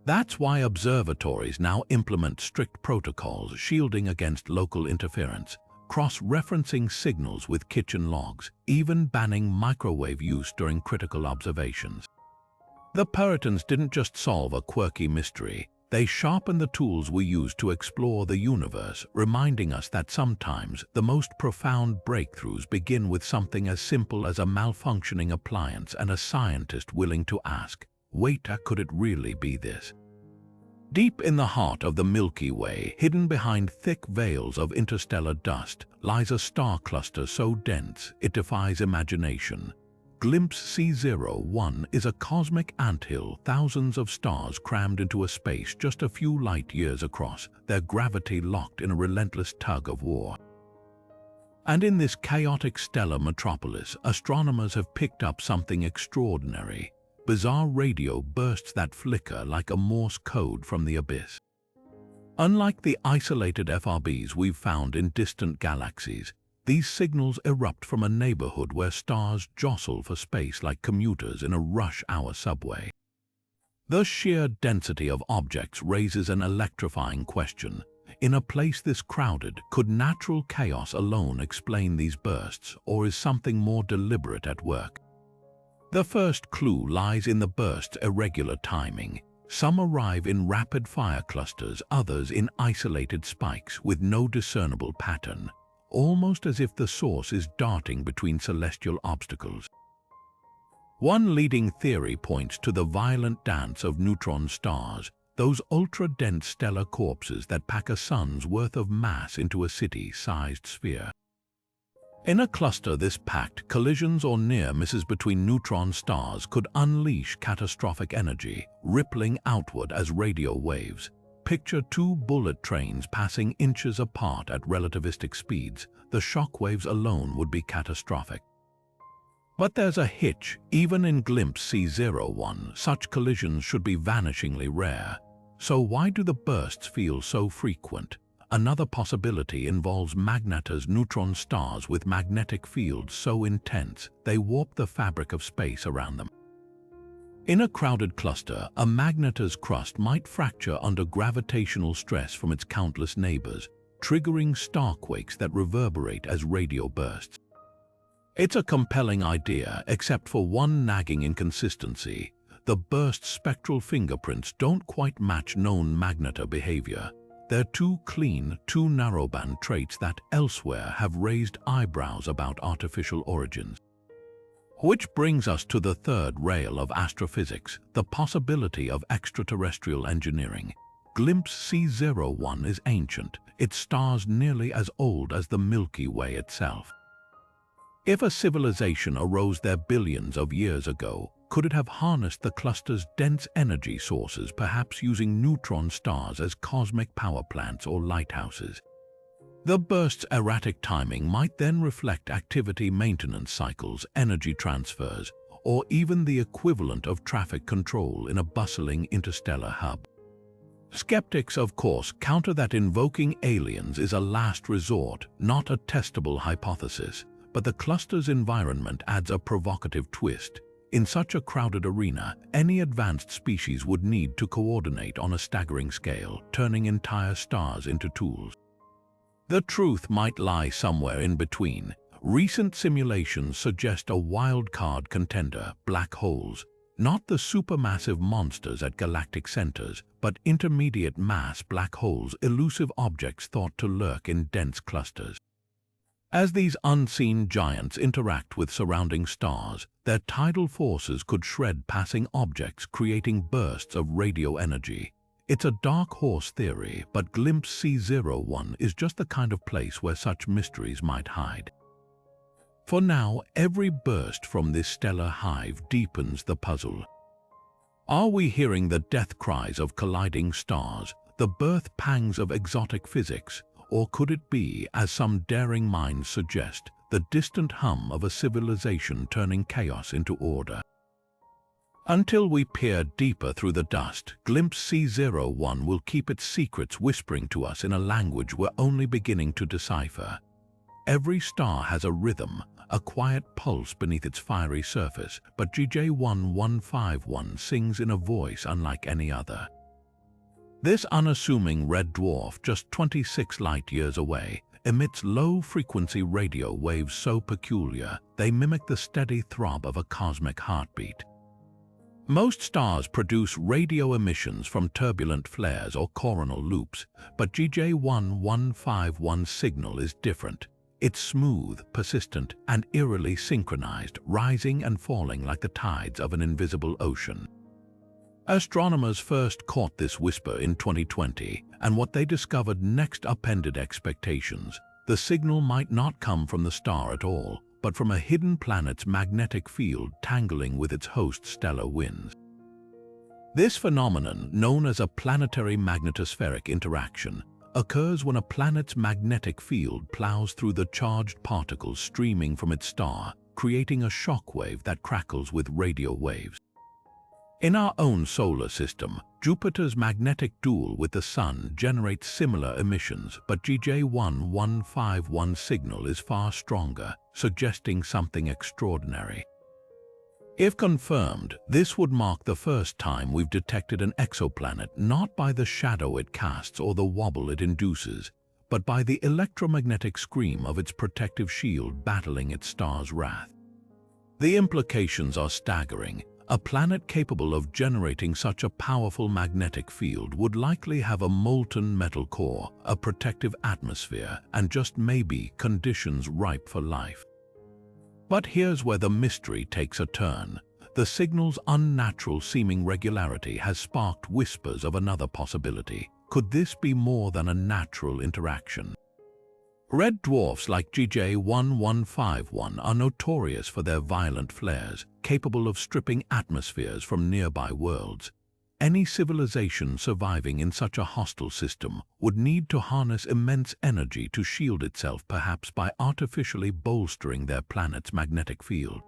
That's why observatories now implement strict protocols shielding against local interference, cross-referencing signals with kitchen logs, even banning microwave use during critical observations. The Puritans didn't just solve a quirky mystery, they sharpened the tools we use to explore the universe, reminding us that sometimes the most profound breakthroughs begin with something as simple as a malfunctioning appliance and a scientist willing to ask, wait, could it really be this? Deep in the heart of the Milky Way, hidden behind thick veils of interstellar dust, lies a star cluster so dense it defies imagination. GLEAM-X C01 is a cosmic anthill, thousands of stars crammed into a space just a few light years across, their gravity locked in a relentless tug of war. And in this chaotic stellar metropolis, astronomers have picked up something extraordinary: bizarre radio bursts that flicker like a Morse code from the abyss. Unlike the isolated FRBs we've found in distant galaxies, these signals erupt from a neighborhood where stars jostle for space like commuters in a rush-hour subway. The sheer density of objects raises an electrifying question. In a place this crowded, could natural chaos alone explain these bursts, or is something more deliberate at work? The first clue lies in the bursts' irregular timing. Some arrive in rapid-fire clusters, others in isolated spikes with no discernible pattern, almost as if the source is darting between celestial obstacles. One leading theory points to the violent dance of neutron stars, those ultra-dense stellar corpses that pack a sun's worth of mass into a city-sized sphere. In a cluster this packed, collisions or near misses between neutron stars could unleash catastrophic energy, rippling outward as radio waves. Picture two bullet trains passing inches apart at relativistic speeds. The shock waves alone would be catastrophic. But there's a hitch. Even in GLEAM-X J1627, such collisions should be vanishingly rare. So why do the bursts feel so frequent? Another possibility involves magnetar's neutron stars with magnetic fields so intense they warp the fabric of space around them. In a crowded cluster, a magnetar's crust might fracture under gravitational stress from its countless neighbors, triggering starquakes that reverberate as radio bursts. It's a compelling idea, except for one nagging inconsistency. The burst's spectral fingerprints don't quite match known magnetar behavior. They're too clean, too narrowband traits that elsewhere have raised eyebrows about artificial origins. Which brings us to the third rail of astrophysics, the possibility of extraterrestrial engineering. GLEAM-X J1627 is ancient, its stars nearly as old as the Milky Way itself. If a civilization arose there billions of years ago, could it have harnessed the cluster's dense energy sources, perhaps using neutron stars as cosmic power plants or lighthouses? The burst's erratic timing might then reflect activity maintenance cycles, energy transfers, or even the equivalent of traffic control in a bustling interstellar hub. Skeptics, of course, counter that invoking aliens is a last resort, not a testable hypothesis, but the cluster's environment adds a provocative twist. In such a crowded arena, any advanced species would need to coordinate on a staggering scale, turning entire stars into tools. The truth might lie somewhere in between. Recent simulations suggest a wild-card contender, black holes, not the supermassive monsters at galactic centers, but intermediate-mass black holes, elusive objects thought to lurk in dense clusters. As these unseen giants interact with surrounding stars, their tidal forces could shred passing objects, creating bursts of radio energy. It's a dark horse theory, but GLEAM-X J1627 is just the kind of place where such mysteries might hide. For now, every burst from this stellar hive deepens the puzzle. Are we hearing the death cries of colliding stars, the birth pangs of exotic physics? Or could it be, as some daring minds suggest, the distant hum of a civilization turning chaos into order? Until we peer deeper through the dust, GLEAM-X J1627 will keep its secrets whispering to us in a language we're only beginning to decipher. Every star has a rhythm, a quiet pulse beneath its fiery surface, but J1627 sings in a voice unlike any other. This unassuming red dwarf, just 26 light-years away, emits low-frequency radio waves so peculiar they mimic the steady throb of a cosmic heartbeat. Most stars produce radio emissions from turbulent flares or coronal loops, but J1627's signal is different. It's smooth, persistent, and eerily synchronized, rising and falling like the tides of an invisible ocean. Astronomers first caught this whisper in 2020, and what they discovered next upended expectations. The signal might not come from the star at all, but from a hidden planet's magnetic field tangling with its host stellar winds. This phenomenon, known as a planetary magnetospheric interaction, occurs when a planet's magnetic field plows through the charged particles streaming from its star, creating a shock wave that crackles with radio waves. In our own solar system, Jupiter's magnetic duel with the Sun generates similar emissions, but J1627's signal is far stronger, suggesting something extraordinary. If confirmed, this would mark the first time we've detected an exoplanet not by the shadow it casts or the wobble it induces, but by the electromagnetic scream of its protective shield battling its star's wrath. The implications are staggering. A planet capable of generating such a powerful magnetic field would likely have a molten metal core, a protective atmosphere, and just maybe conditions ripe for life. But here's where the mystery takes a turn. The the signal's unnatural-seeming regularity has sparked whispers of another possibility. Could this be more than a natural interaction? Red dwarfs like GJ1151 are notorious for their violent flares, capable of stripping atmospheres from nearby worlds. Any civilization surviving in such a hostile system would need to harness immense energy to shield itself, perhaps by artificially bolstering their planet's magnetic field.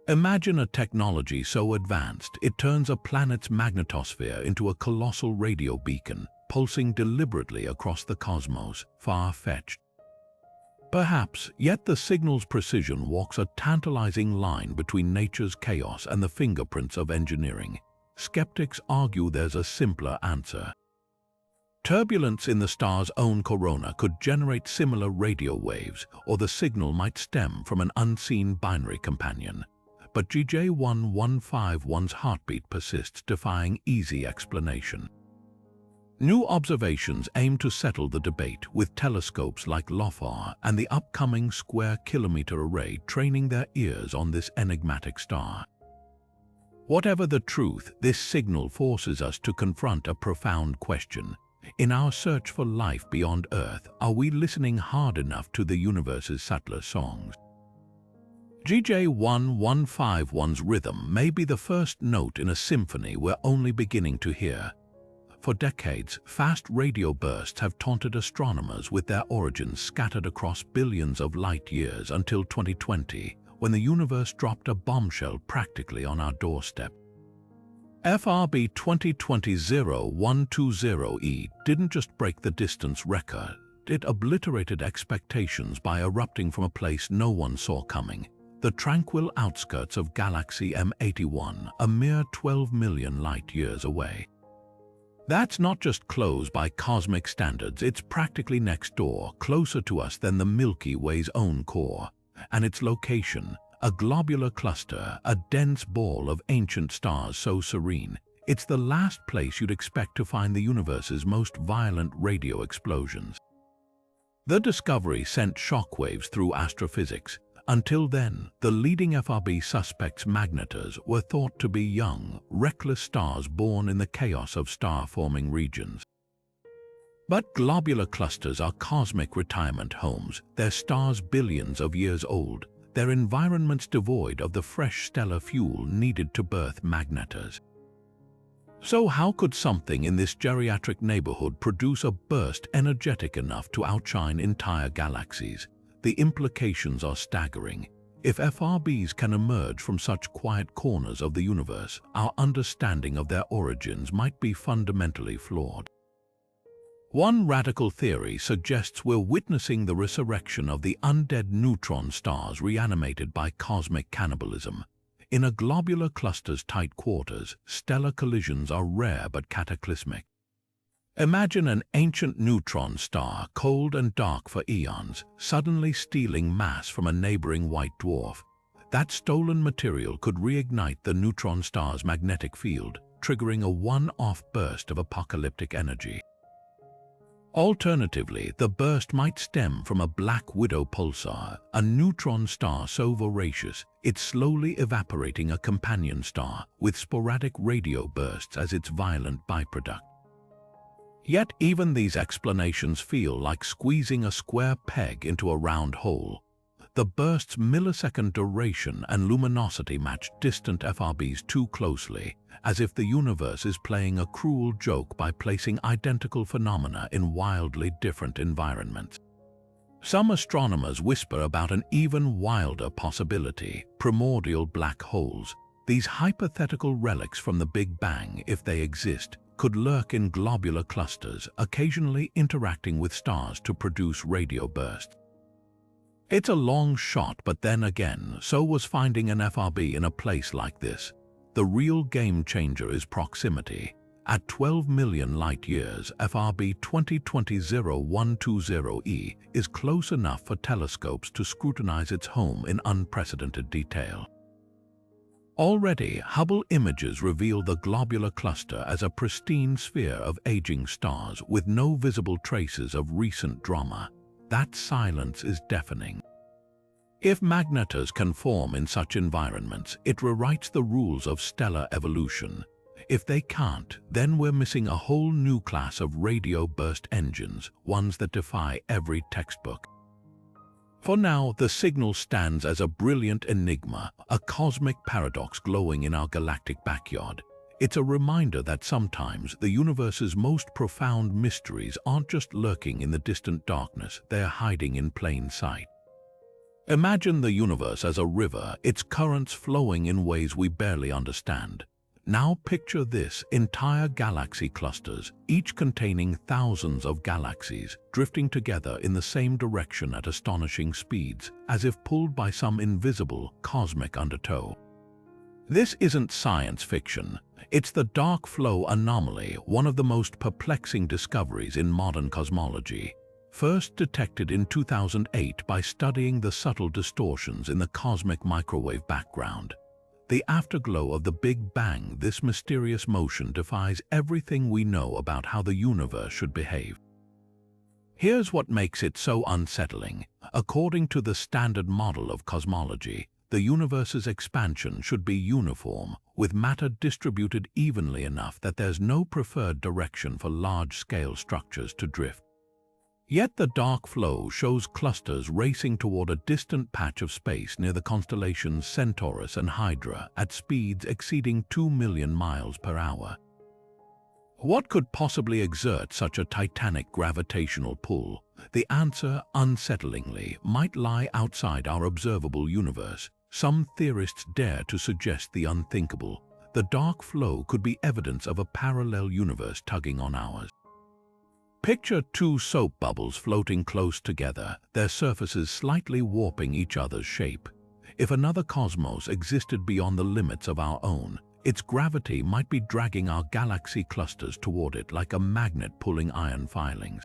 Imagine a technology so advanced it turns a planet's magnetosphere into a colossal radio beacon, pulsing deliberately across the cosmos. Far-fetched. Perhaps, yet the signal's precision walks a tantalizing line between nature's chaos and the fingerprints of engineering. Skeptics argue there's a simpler answer. Turbulence in the star's own corona could generate similar radio waves, or the signal might stem from an unseen binary companion. But GJ1151's heartbeat persists, defying easy explanation. New observations aim to settle the debate, with telescopes like LOFAR and the upcoming square-kilometer array training their ears on this enigmatic star. Whatever the truth, this signal forces us to confront a profound question. In our search for life beyond Earth, are we listening hard enough to the universe's subtler songs? GJ1151's rhythm may be the first note in a symphony we're only beginning to hear. For decades, fast radio bursts have taunted astronomers with their origins scattered across billions of light-years until 2020, when the universe dropped a bombshell practically on our doorstep. FRB 2020-0120E didn't just break the distance record, it obliterated expectations by erupting from a place no one saw coming, the tranquil outskirts of galaxy M81, a mere 12 million light-years away. That's not just close by cosmic standards, it's practically next door, closer to us than the Milky Way's own core. And its location, a globular cluster, a dense ball of ancient stars so serene, it's the last place you'd expect to find the universe's most violent radio explosions. The discovery sent shockwaves through astrophysics. Until then, the leading FRB suspects' magnetars were thought to be young, reckless stars born in the chaos of star-forming regions. But globular clusters are cosmic retirement homes, their stars billions of years old, their environments devoid of the fresh stellar fuel needed to birth magnetars. So how could something in this geriatric neighborhood produce a burst energetic enough to outshine entire galaxies? The implications are staggering. If FRBs can emerge from such quiet corners of the universe, our understanding of their origins might be fundamentally flawed. One radical theory suggests we're witnessing the resurrection of the undead neutron stars reanimated by cosmic cannibalism. In a globular cluster's tight quarters, stellar collisions are rare but cataclysmic. Imagine an ancient neutron star, cold and dark for eons, suddenly stealing mass from a neighboring white dwarf. That stolen material could reignite the neutron star's magnetic field, triggering a one-off burst of apocalyptic energy. Alternatively, the burst might stem from a black widow pulsar, a neutron star so voracious it's slowly evaporating a companion star, with sporadic radio bursts as its violent byproduct. Yet even these explanations feel like squeezing a square peg into a round hole. The burst's millisecond duration and luminosity match distant FRBs too closely, as if the universe is playing a cruel joke by placing identical phenomena in wildly different environments. Some astronomers whisper about an even wilder possibility: primordial black holes. These hypothetical relics from the Big Bang, if they exist, could lurk in globular clusters, occasionally interacting with stars to produce radio bursts. It's a long shot, but then again, so was finding an FRB in a place like this. The real game changer is proximity. At 12 million light-years, FRB 2020-0120E is close enough for telescopes to scrutinize its home in unprecedented detail. Already, Hubble images reveal the globular cluster as a pristine sphere of aging stars with no visible traces of recent drama. That silence is deafening. If magnetars can form in such environments, it rewrites the rules of stellar evolution. If they can't, then we're missing a whole new class of radio burst engines, ones that defy every textbook. For now, the signal stands as a brilliant enigma, a cosmic paradox glowing in our galactic backyard. It's a reminder that sometimes the universe's most profound mysteries aren't just lurking in the distant darkness, they're hiding in plain sight. Imagine the universe as a river, its currents flowing in ways we barely understand. Now picture this: entire galaxy clusters, each containing thousands of galaxies, drifting together in the same direction at astonishing speeds, as if pulled by some invisible, cosmic undertow. This isn't science fiction. It's the dark flow anomaly, one of the most perplexing discoveries in modern cosmology. First detected in 2008 by studying the subtle distortions in the cosmic microwave background. The afterglow of the Big Bang, this mysterious motion defies everything we know about how the universe should behave. Here's what makes it so unsettling. According to the standard model of cosmology, the universe's expansion should be uniform, with matter distributed evenly enough that there's no preferred direction for large-scale structures to drift. Yet the dark flow shows clusters racing toward a distant patch of space near the constellations Centauri and Hydra at speeds exceeding 2 million miles per hour. What could possibly exert such a titanic gravitational pull? The answer, unsettlingly, might lie outside our observable universe. Some theorists dare to suggest the unthinkable. The dark flow could be evidence of a parallel universe tugging on ours. Picture two soap bubbles floating close together, their surfaces slightly warping each other's shape. If another cosmos existed beyond the limits of our own, its gravity might be dragging our galaxy clusters toward it like a magnet pulling iron filings.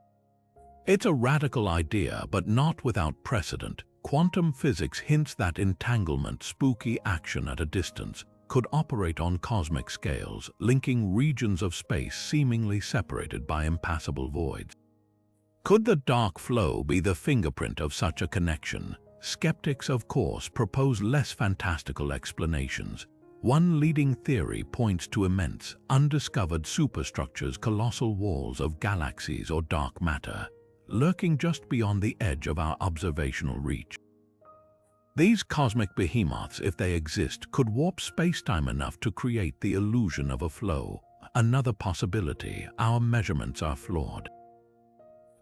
It's a radical idea, but not without precedent. Quantum physics hints that entanglement, spooky action at a distance, could operate on cosmic scales, linking regions of space seemingly separated by impassable voids. Could the dark flow be the fingerprint of such a connection? Skeptics, of course, propose less fantastical explanations. One leading theory points to immense, undiscovered superstructures, colossal walls of galaxies or dark matter, lurking just beyond the edge of our observational reach. These cosmic behemoths, if they exist, could warp spacetime enough to create the illusion of a flow. Another possibility: our measurements are flawed.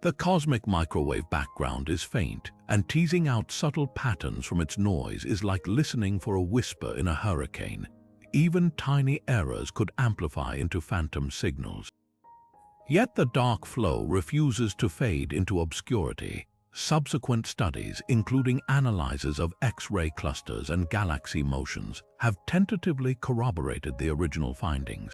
The cosmic microwave background is faint, and teasing out subtle patterns from its noise is like listening for a whisper in a hurricane. Even tiny errors could amplify into phantom signals. Yet the dark flow refuses to fade into obscurity. Subsequent studies, including analyses of X-ray clusters and galaxy motions, have tentatively corroborated the original findings.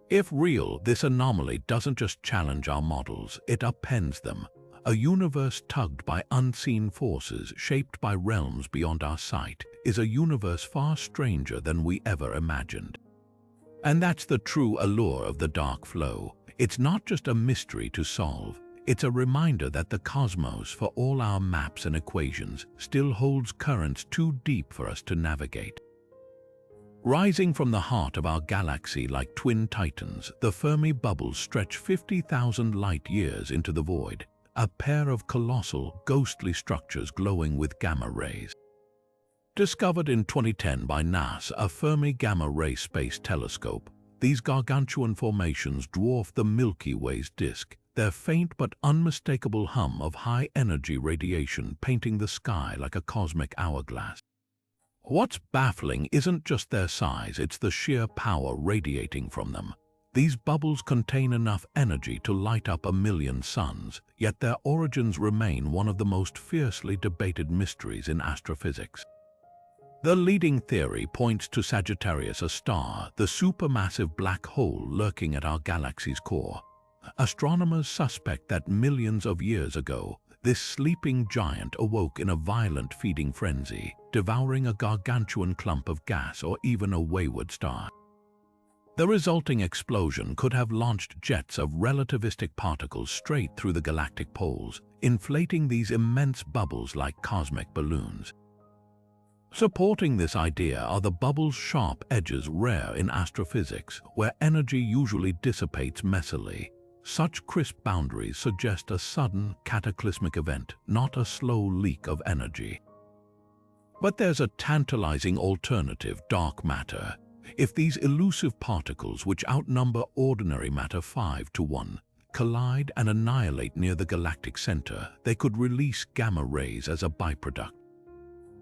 If real, this anomaly doesn't just challenge our models, it upends them. A universe tugged by unseen forces, shaped by realms beyond our sight, is a universe far stranger than we ever imagined. And that's the true allure of the dark flow. It's not just a mystery to solve. It's a reminder that the cosmos, for all our maps and equations, still holds currents too deep for us to navigate. Rising from the heart of our galaxy like twin titans, the Fermi bubbles stretch 50,000 light-years into the void, a pair of colossal, ghostly structures glowing with gamma rays. Discovered in 2010 by NASA, a Fermi gamma-ray space telescope, these gargantuan formations dwarf the Milky Way's disk, their faint but unmistakable hum of high-energy radiation painting the sky like a cosmic hourglass. What's baffling isn't just their size, it's the sheer power radiating from them. These bubbles contain enough energy to light up 1 million suns, yet their origins remain one of the most fiercely debated mysteries in astrophysics. The leading theory points to Sagittarius, a star, the supermassive black hole lurking at our galaxy's core. Astronomers suspect that millions of years ago, this sleeping giant awoke in a violent feeding frenzy, devouring a gargantuan clump of gas or even a wayward star. The resulting explosion could have launched jets of relativistic particles straight through the galactic poles, inflating these immense bubbles like cosmic balloons. Supporting this idea are the bubble's sharp edges rare in astrophysics, where energy usually dissipates messily. Such crisp boundaries suggest a sudden, cataclysmic event, not a slow leak of energy. But there's a tantalizing alternative: dark matter. If these elusive particles, which outnumber ordinary matter 5 to 1, collide and annihilate near the galactic center, they could release gamma rays as a byproduct.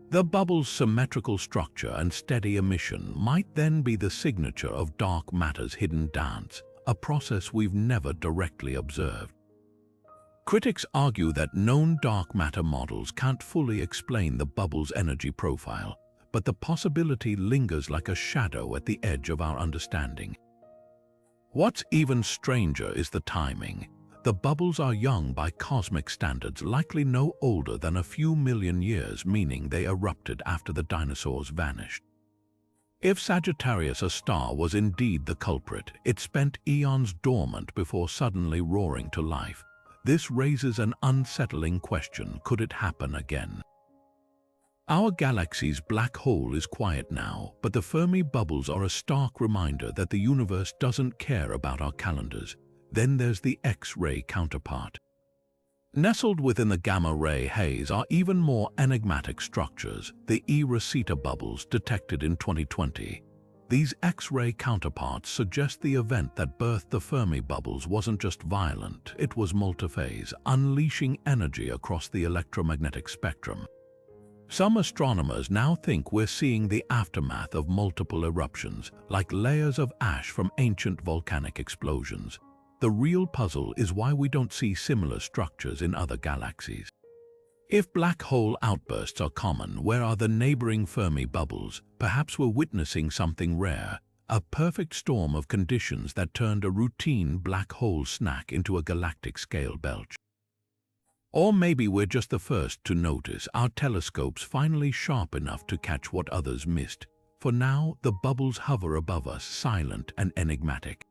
The bubble's symmetrical structure and steady emission might then be the signature of dark matter's hidden dance, a process we've never directly observed. Critics argue that known dark matter models can't fully explain the bubble's energy profile, but the possibility lingers like a shadow at the edge of our understanding. What's even stranger is the timing. The bubbles are young by cosmic standards, likely no older than a few million years, meaning they erupted after the dinosaurs vanished. If Sagittarius, a star, was indeed the culprit, it spent eons dormant before suddenly roaring to life. This raises an unsettling question: could it happen again? Our galaxy's black hole is quiet now, but the Fermi bubbles are a stark reminder that the universe doesn't care about our calendars. Then there's the X-ray counterpart. Nestled within the gamma-ray haze are even more enigmatic structures, the eerie bubbles detected in 2020. These X-ray counterparts suggest the event that birthed the Fermi bubbles wasn't just violent, it was multiphase, unleashing energy across the electromagnetic spectrum. Some astronomers now think we're seeing the aftermath of multiple eruptions, like layers of ash from ancient volcanic explosions. The real puzzle is why we don't see similar structures in other galaxies. If black hole outbursts are common, where are the neighboring Fermi bubbles? Perhaps we're witnessing something rare, a perfect storm of conditions that turned a routine black hole snack into a galactic-scale belch. Or maybe we're just the first to notice, our telescopes finally sharp enough to catch what others missed. For now, the bubbles hover above us, silent and enigmatic.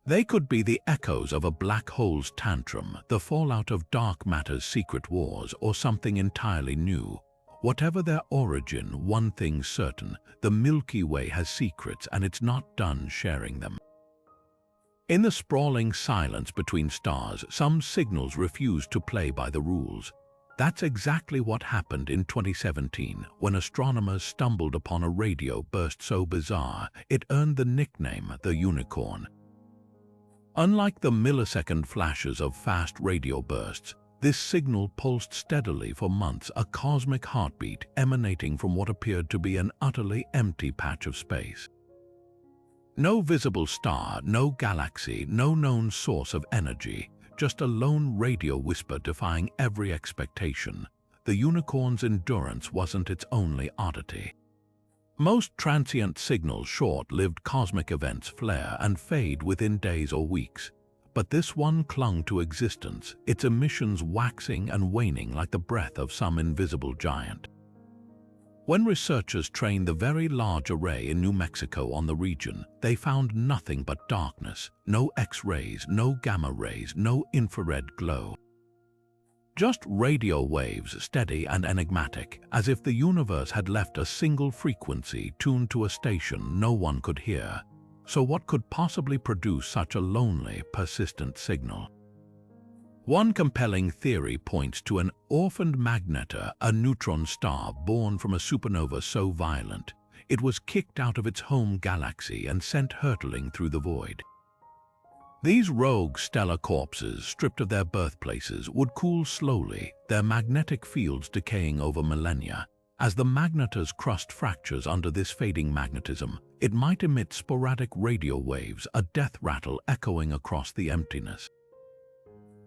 They could be the echoes of a black hole's tantrum, the fallout of dark matter's secret wars, or something entirely new. Whatever their origin, one thing's certain: the Milky Way has secrets and it's not done sharing them. In the sprawling silence between stars, some signals refuse to play by the rules. That's exactly what happened in 2017, when astronomers stumbled upon a radio burst so bizarre it earned the nickname the unicorn. Unlike the millisecond flashes of fast radio bursts, this signal pulsed steadily for months, a cosmic heartbeat emanating from what appeared to be an utterly empty patch of space. No visible star, no galaxy, no known source of energy, just a lone radio whisper defying every expectation. The unicorn's endurance wasn't its only oddity. Most transient signals, short-lived cosmic events, flare and fade within days or weeks. But this one clung to existence, its emissions waxing and waning like the breath of some invisible giant. When researchers trained the Very Large Array in New Mexico on the region, they found nothing but darkness. No X-rays, no gamma rays, no infrared glow. Just radio waves, steady and enigmatic, as if the universe had left a single frequency tuned to a station no one could hear. So what could possibly produce such a lonely, persistent signal? One compelling theory points to an orphaned magnetar, a neutron star born from a supernova so violent, it was kicked out of its home galaxy and sent hurtling through the void. These rogue stellar corpses, stripped of their birthplaces, would cool slowly, their magnetic fields decaying over millennia. As the magnetar's crust fractures under this fading magnetism, it might emit sporadic radio waves, a death rattle echoing across the emptiness.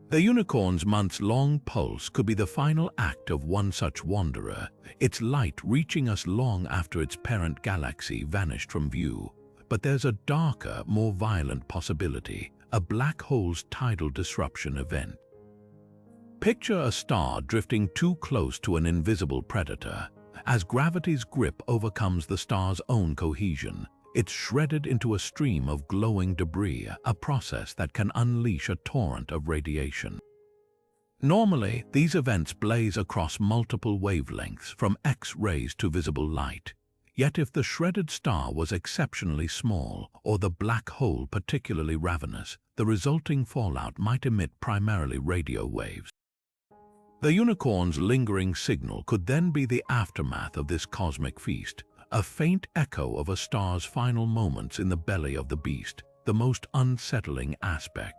The unicorn's months-long pulse could be the final act of one such wanderer, its light reaching us long after its parent galaxy vanished from view. But there's a darker, more violent possibility: a black hole's tidal disruption event. Picture a star drifting too close to an invisible predator. As gravity's grip overcomes the star's own cohesion, it's shredded into a stream of glowing debris, a process that can unleash a torrent of radiation. Normally, these events blaze across multiple wavelengths, from X-rays to visible light. Yet if the shredded star was exceptionally small, or the black hole particularly ravenous, the resulting fallout might emit primarily radio waves. The unicorn's lingering signal could then be the aftermath of this cosmic feast, a faint echo of a star's final moments in the belly of the beast, the most unsettling aspect.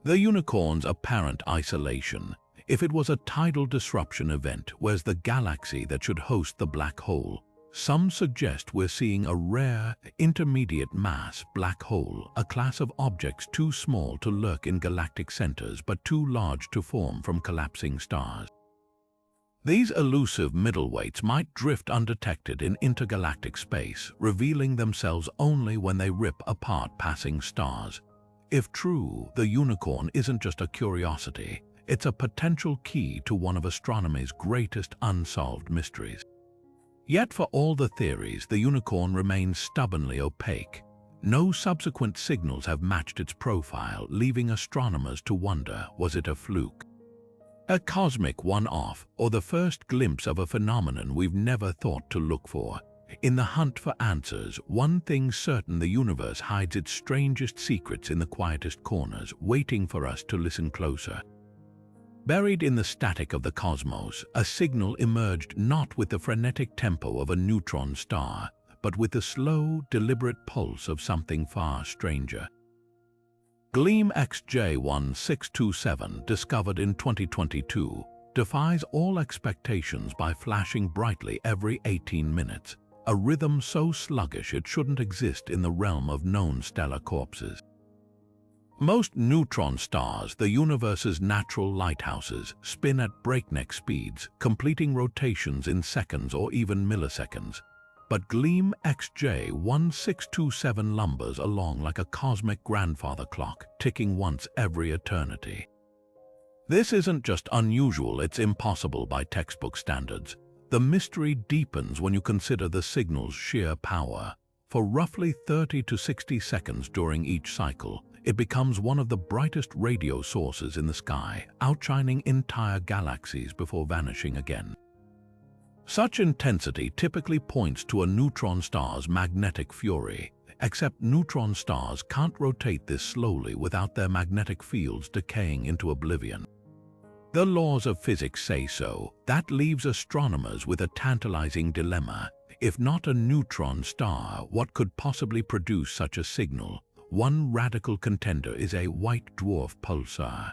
The unicorn's apparent isolation. If it was a tidal disruption event, where's the galaxy that should host the black hole? Some suggest we're seeing a rare, intermediate mass black hole, a class of objects too small to lurk in galactic centers but too large to form from collapsing stars. These elusive middleweights might drift undetected in intergalactic space, revealing themselves only when they rip apart passing stars. If true, the unicorn isn't just a curiosity, it's a potential key to one of astronomy's greatest unsolved mysteries. Yet for all the theories, the unicorn remains stubbornly opaque. No subsequent signals have matched its profile, leaving astronomers to wonder, was it a fluke? A cosmic one-off, or the first glimpse of a phenomenon we've never thought to look for? In the hunt for answers, one thing's certain: the universe hides its strangest secrets in the quietest corners, waiting for us to listen closer. Buried in the static of the cosmos, a signal emerged, not with the frenetic tempo of a neutron star, but with the slow, deliberate pulse of something far stranger. GLEAM-X J1627, discovered in 2022, defies all expectations by flashing brightly every 18 minutes, a rhythm so sluggish it shouldn't exist in the realm of known stellar corpses. Most neutron stars, the universe's natural lighthouses, spin at breakneck speeds, completing rotations in seconds or even milliseconds. But GLEAM-X J1627 lumbers along like a cosmic grandfather clock, ticking once every eternity. This isn't just unusual, it's impossible by textbook standards. The mystery deepens when you consider the signal's sheer power. For roughly 30 to 60 seconds during each cycle, it becomes one of the brightest radio sources in the sky, outshining entire galaxies before vanishing again. Such intensity typically points to a neutron star's magnetic fury, except neutron stars can't rotate this slowly without their magnetic fields decaying into oblivion. The laws of physics say so. That leaves astronomers with a tantalizing dilemma. If not a neutron star, what could possibly produce such a signal? One radical contender is a white dwarf pulsar.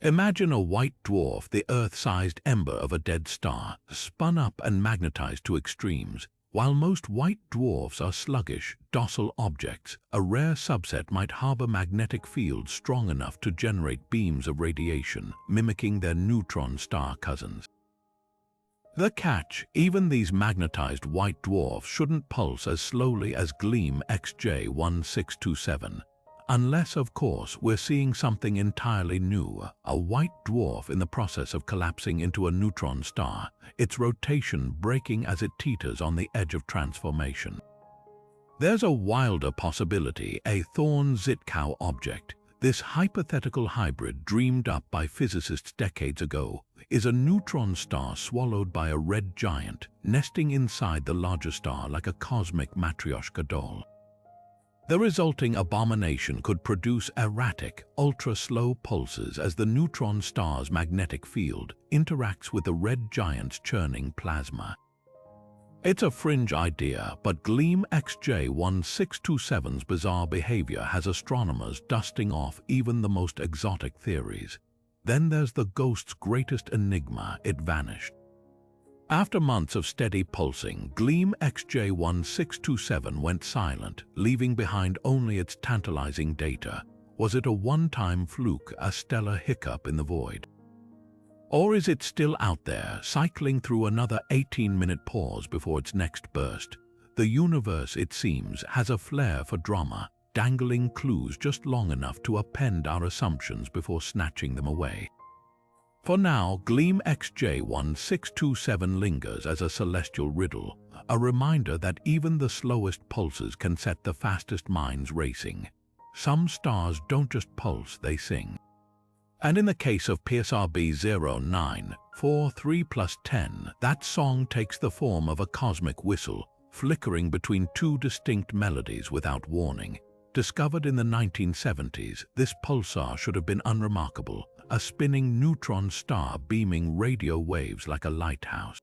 Imagine a white dwarf, the Earth-sized ember of a dead star, spun up and magnetized to extremes. While most white dwarfs are sluggish, docile objects, a rare subset might harbor magnetic fields strong enough to generate beams of radiation, mimicking their neutron star cousins. The catch: even these magnetized white dwarfs shouldn't pulse as slowly as GLEAM-X J1627. Unless, of course, we're seeing something entirely new, a white dwarf in the process of collapsing into a neutron star, its rotation breaking as it teeters on the edge of transformation. There's a wilder possibility: a Thorn-Zitkow object. This hypothetical hybrid, dreamed up by physicists decades ago, is a neutron star swallowed by a red giant, nesting inside the larger star like a cosmic matryoshka doll. The resulting abomination could produce erratic, ultra-slow pulses as the neutron star's magnetic field interacts with the red giant's churning plasma. It's a fringe idea, but GLEAM-X J1627's bizarre behavior has astronomers dusting off even the most exotic theories. Then there's the ghost's greatest enigma: it vanished. After months of steady pulsing, GLEAM-X J1627 went silent, leaving behind only its tantalizing data. Was it a one-time fluke, a stellar hiccup in the void? Or is it still out there, cycling through another 18-minute pause before its next burst? The universe, it seems, has a flair for drama, dangling clues just long enough to append our assumptions before snatching them away. For now, GLEAM-X J1627 lingers as a celestial riddle, a reminder that even the slowest pulses can set the fastest minds racing. Some stars don't just pulse, they sing. And in the case of PSRB 0943+10, that song takes the form of a cosmic whistle, flickering between two distinct melodies without warning. Discovered in the 1970s, this pulsar should have been unremarkable, a spinning neutron star beaming radio waves like a lighthouse.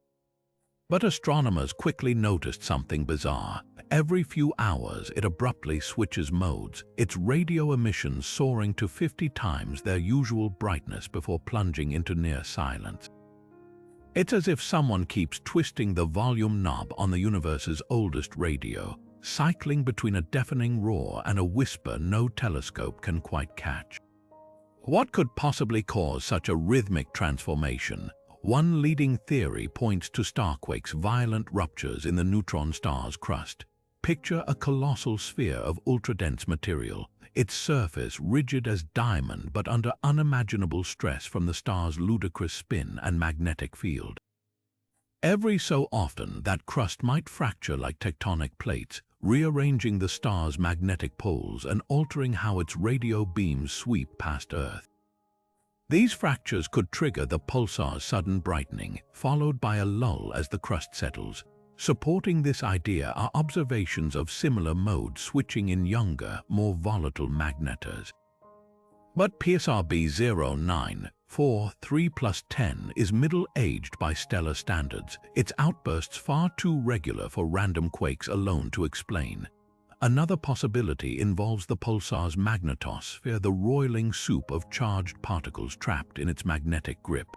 But astronomers quickly noticed something bizarre. Every few hours, it abruptly switches modes, its radio emissions soaring to 50 times their usual brightness before plunging into near silence. It's as if someone keeps twisting the volume knob on the universe's oldest radio, cycling between a deafening roar and a whisper no telescope can quite catch. What could possibly cause such a rhythmic transformation? One leading theory points to starquakes, violent ruptures in the neutron star's crust. Picture a colossal sphere of ultra-dense material, its surface rigid as diamond but under unimaginable stress from the star's ludicrous spin and magnetic field. Every so often, that crust might fracture like tectonic plates, rearranging the star's magnetic poles and altering how its radio beams sweep past Earth. These fractures could trigger the pulsar's sudden brightening, followed by a lull as the crust settles. Supporting this idea are observations of similar mode switching in younger, more volatile magnetars. But PSRB 0943+10 is middle-aged by stellar standards, its outbursts far too regular for random quakes alone to explain. Another possibility involves the pulsar's magnetosphere, the roiling soup of charged particles trapped in its magnetic grip.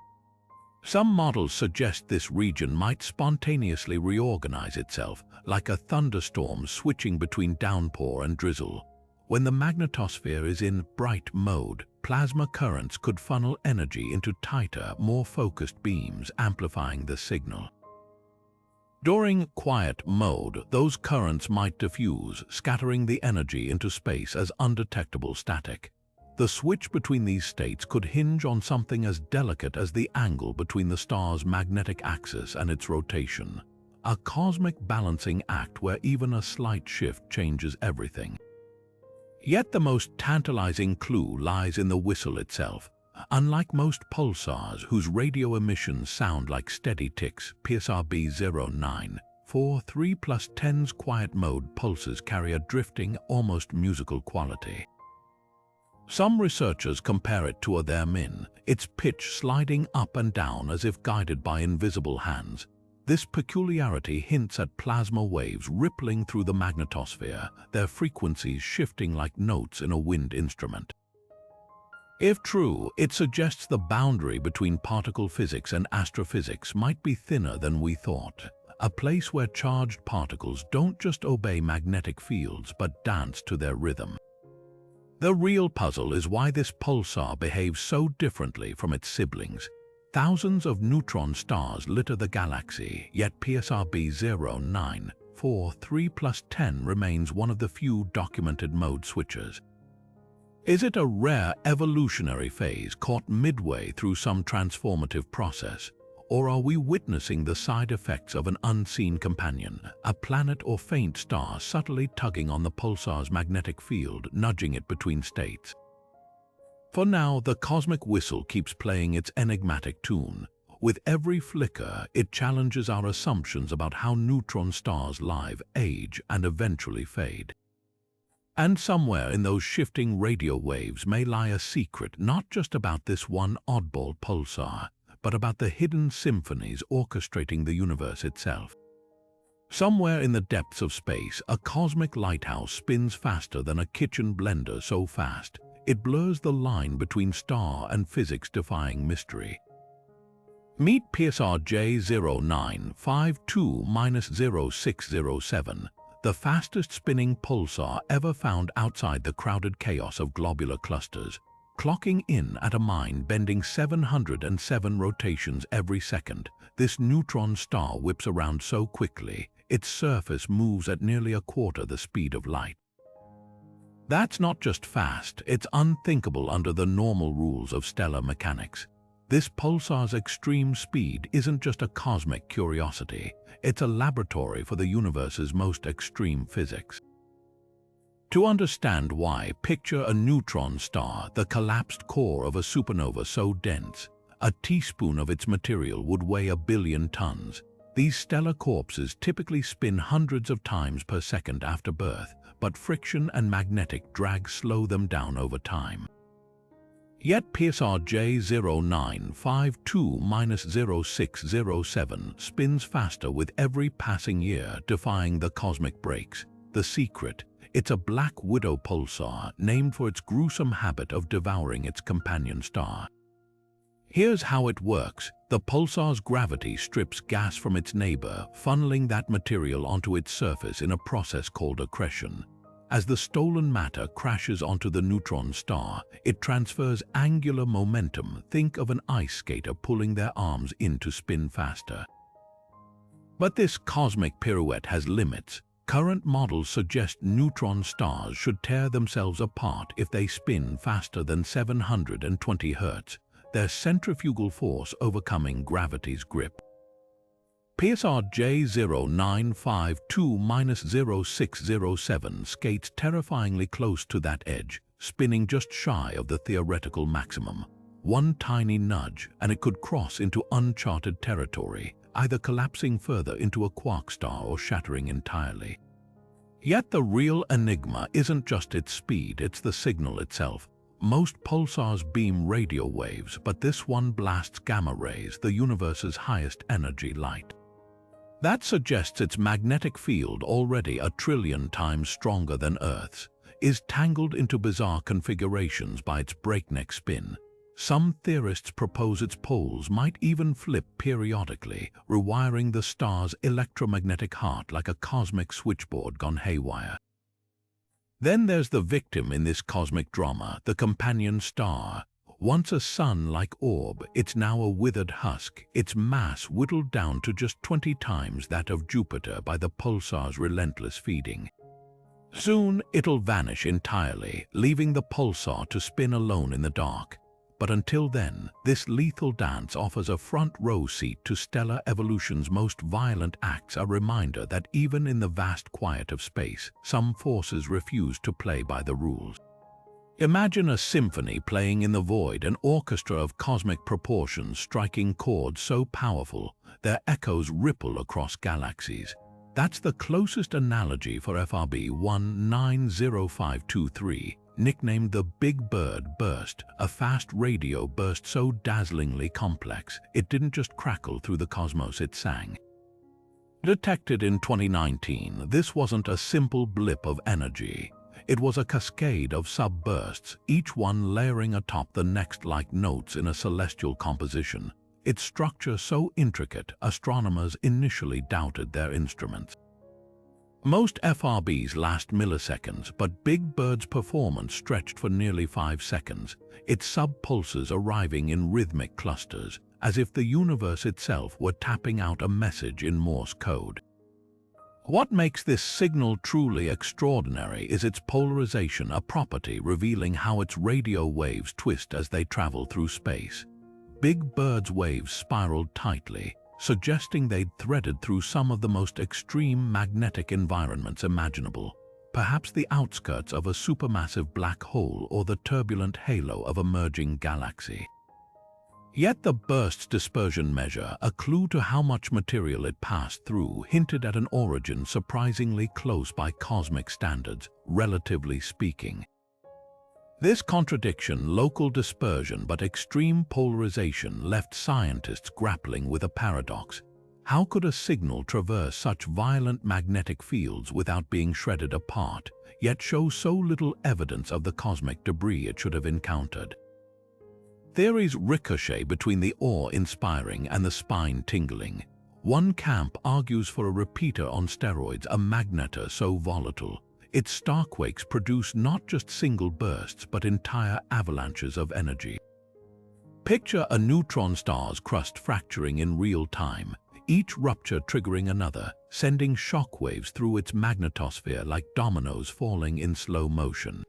Some models suggest this region might spontaneously reorganize itself, like a thunderstorm switching between downpour and drizzle. When the magnetosphere is in bright mode, plasma currents could funnel energy into tighter, more focused beams, amplifying the signal. During quiet mode, those currents might diffuse, scattering the energy into space as undetectable static. The switch between these states could hinge on something as delicate as the angle between the star's magnetic axis and its rotation, a cosmic balancing act where even a slight shift changes everything. Yet the most tantalizing clue lies in the whistle itself. Unlike most pulsars whose radio emissions sound like steady ticks, PSRB 0943+10's quiet mode pulses carry a drifting, almost musical quality. Some researchers compare it to a theremin, its pitch sliding up and down as if guided by invisible hands. This peculiarity hints at plasma waves rippling through the magnetosphere, their frequencies shifting like notes in a wind instrument. If true, it suggests the boundary between particle physics and astrophysics might be thinner than we thought, a place where charged particles don't just obey magnetic fields but dance to their rhythm. The real puzzle is why this pulsar behaves so differently from its siblings. Thousands of neutron stars litter the galaxy, yet PSRB 0943+10 remains one of the few documented mode switchers. Is it a rare evolutionary phase caught midway through some transformative process? Or are we witnessing the side effects of an unseen companion, a planet or faint star subtly tugging on the pulsar's magnetic field, nudging it between states? For now, the cosmic whistle keeps playing its enigmatic tune. With every flicker, it challenges our assumptions about how neutron stars live, age, and eventually fade. And somewhere in those shifting radio waves may lie a secret not just about this one oddball pulsar, but about the hidden symphonies orchestrating the universe itself. Somewhere in the depths of space, a cosmic lighthouse spins faster than a kitchen blender, so fast it blurs the line between star and physics-defying mystery. Meet PSR J0952-0607, the fastest spinning pulsar ever found outside the crowded chaos of globular clusters, clocking in at a mind-bending 707 rotations every second. This neutron star whips around so quickly, its surface moves at nearly a quarter the speed of light. That's not just fast, it's unthinkable under the normal rules of stellar mechanics. This pulsar's extreme speed isn't just a cosmic curiosity, it's a laboratory for the universe's most extreme physics. To understand why, picture a neutron star, the collapsed core of a supernova so dense, a teaspoon of its material would weigh 1 billion tons. These stellar corpses typically spin hundreds of times per second after birth, but friction and magnetic drag slow them down over time. Yet PSR J0952-0607 spins faster with every passing year, defying the cosmic brakes. The secret: it's a black widow pulsar named for its gruesome habit of devouring its companion star. Here's how it works. The pulsar's gravity strips gas from its neighbor, funneling that material onto its surface in a process called accretion. As the stolen matter crashes onto the neutron star, it transfers angular momentum. Think of an ice skater pulling their arms in to spin faster. But this cosmic pirouette has limits. Current models suggest neutron stars should tear themselves apart if they spin faster than 720 Hz, their centrifugal force overcoming gravity's grip. PSR J0952-0607 skates terrifyingly close to that edge, spinning just shy of the theoretical maximum. One tiny nudge, and it could cross into uncharted territory, either collapsing further into a quark star or shattering entirely. Yet the real enigma isn't just its speed, it's the signal itself. Most pulsars beam radio waves, but this one blasts gamma rays, the universe's highest energy light. That suggests its magnetic field, already 1 trillion times stronger than Earth's, is tangled into bizarre configurations by its breakneck spin. Some theorists propose its poles might even flip periodically, rewiring the star's electromagnetic heart like a cosmic switchboard gone haywire. Then there's the victim in this cosmic drama, the companion star. Once a sun-like orb, it's now a withered husk, its mass whittled down to just 20 times that of Jupiter by the pulsar's relentless feeding. Soon it'll vanish entirely, leaving the pulsar to spin alone in the dark. But until then, this lethal dance offers a front-row seat to stellar evolution's most violent acts, a reminder that even in the vast quiet of space, some forces refuse to play by the rules. Imagine a symphony playing in the void, an orchestra of cosmic proportions striking chords so powerful their echoes ripple across galaxies. That's the closest analogy for FRB 190523, nicknamed the Big Bird Burst, a fast radio burst so dazzlingly complex it didn't just crackle through the cosmos, it sang. Detected in 2019, this wasn't a simple blip of energy. It was a cascade of subbursts, each one layering atop the next like notes in a celestial composition. Its structure so intricate, astronomers initially doubted their instruments. Most FRBs last milliseconds, but Big Bird's performance stretched for nearly 5 seconds, its sub-pulses arriving in rhythmic clusters, as if the universe itself were tapping out a message in Morse code. What makes this signal truly extraordinary is its polarization, a property revealing how its radio waves twist as they travel through space. Big Bird's waves spiraled tightly, suggesting they'd threaded through some of the most extreme magnetic environments imaginable, perhaps the outskirts of a supermassive black hole or the turbulent halo of a merging galaxy. Yet the burst's dispersion measure, a clue to how much material it passed through, hinted at an origin surprisingly close by cosmic standards, relatively speaking. This contradiction, local dispersion but extreme polarization, left scientists grappling with a paradox. How could a signal traverse such violent magnetic fields without being shredded apart, yet show so little evidence of the cosmic debris it should have encountered? Theories ricochet between the awe-inspiring and the spine-tingling. One camp argues for a repeater on steroids, a magnetar so volatile. Its starquakes produce not just single bursts but entire avalanches of energy. Picture a neutron star's crust fracturing in real time, each rupture triggering another, sending shockwaves through its magnetosphere like dominoes falling in slow motion.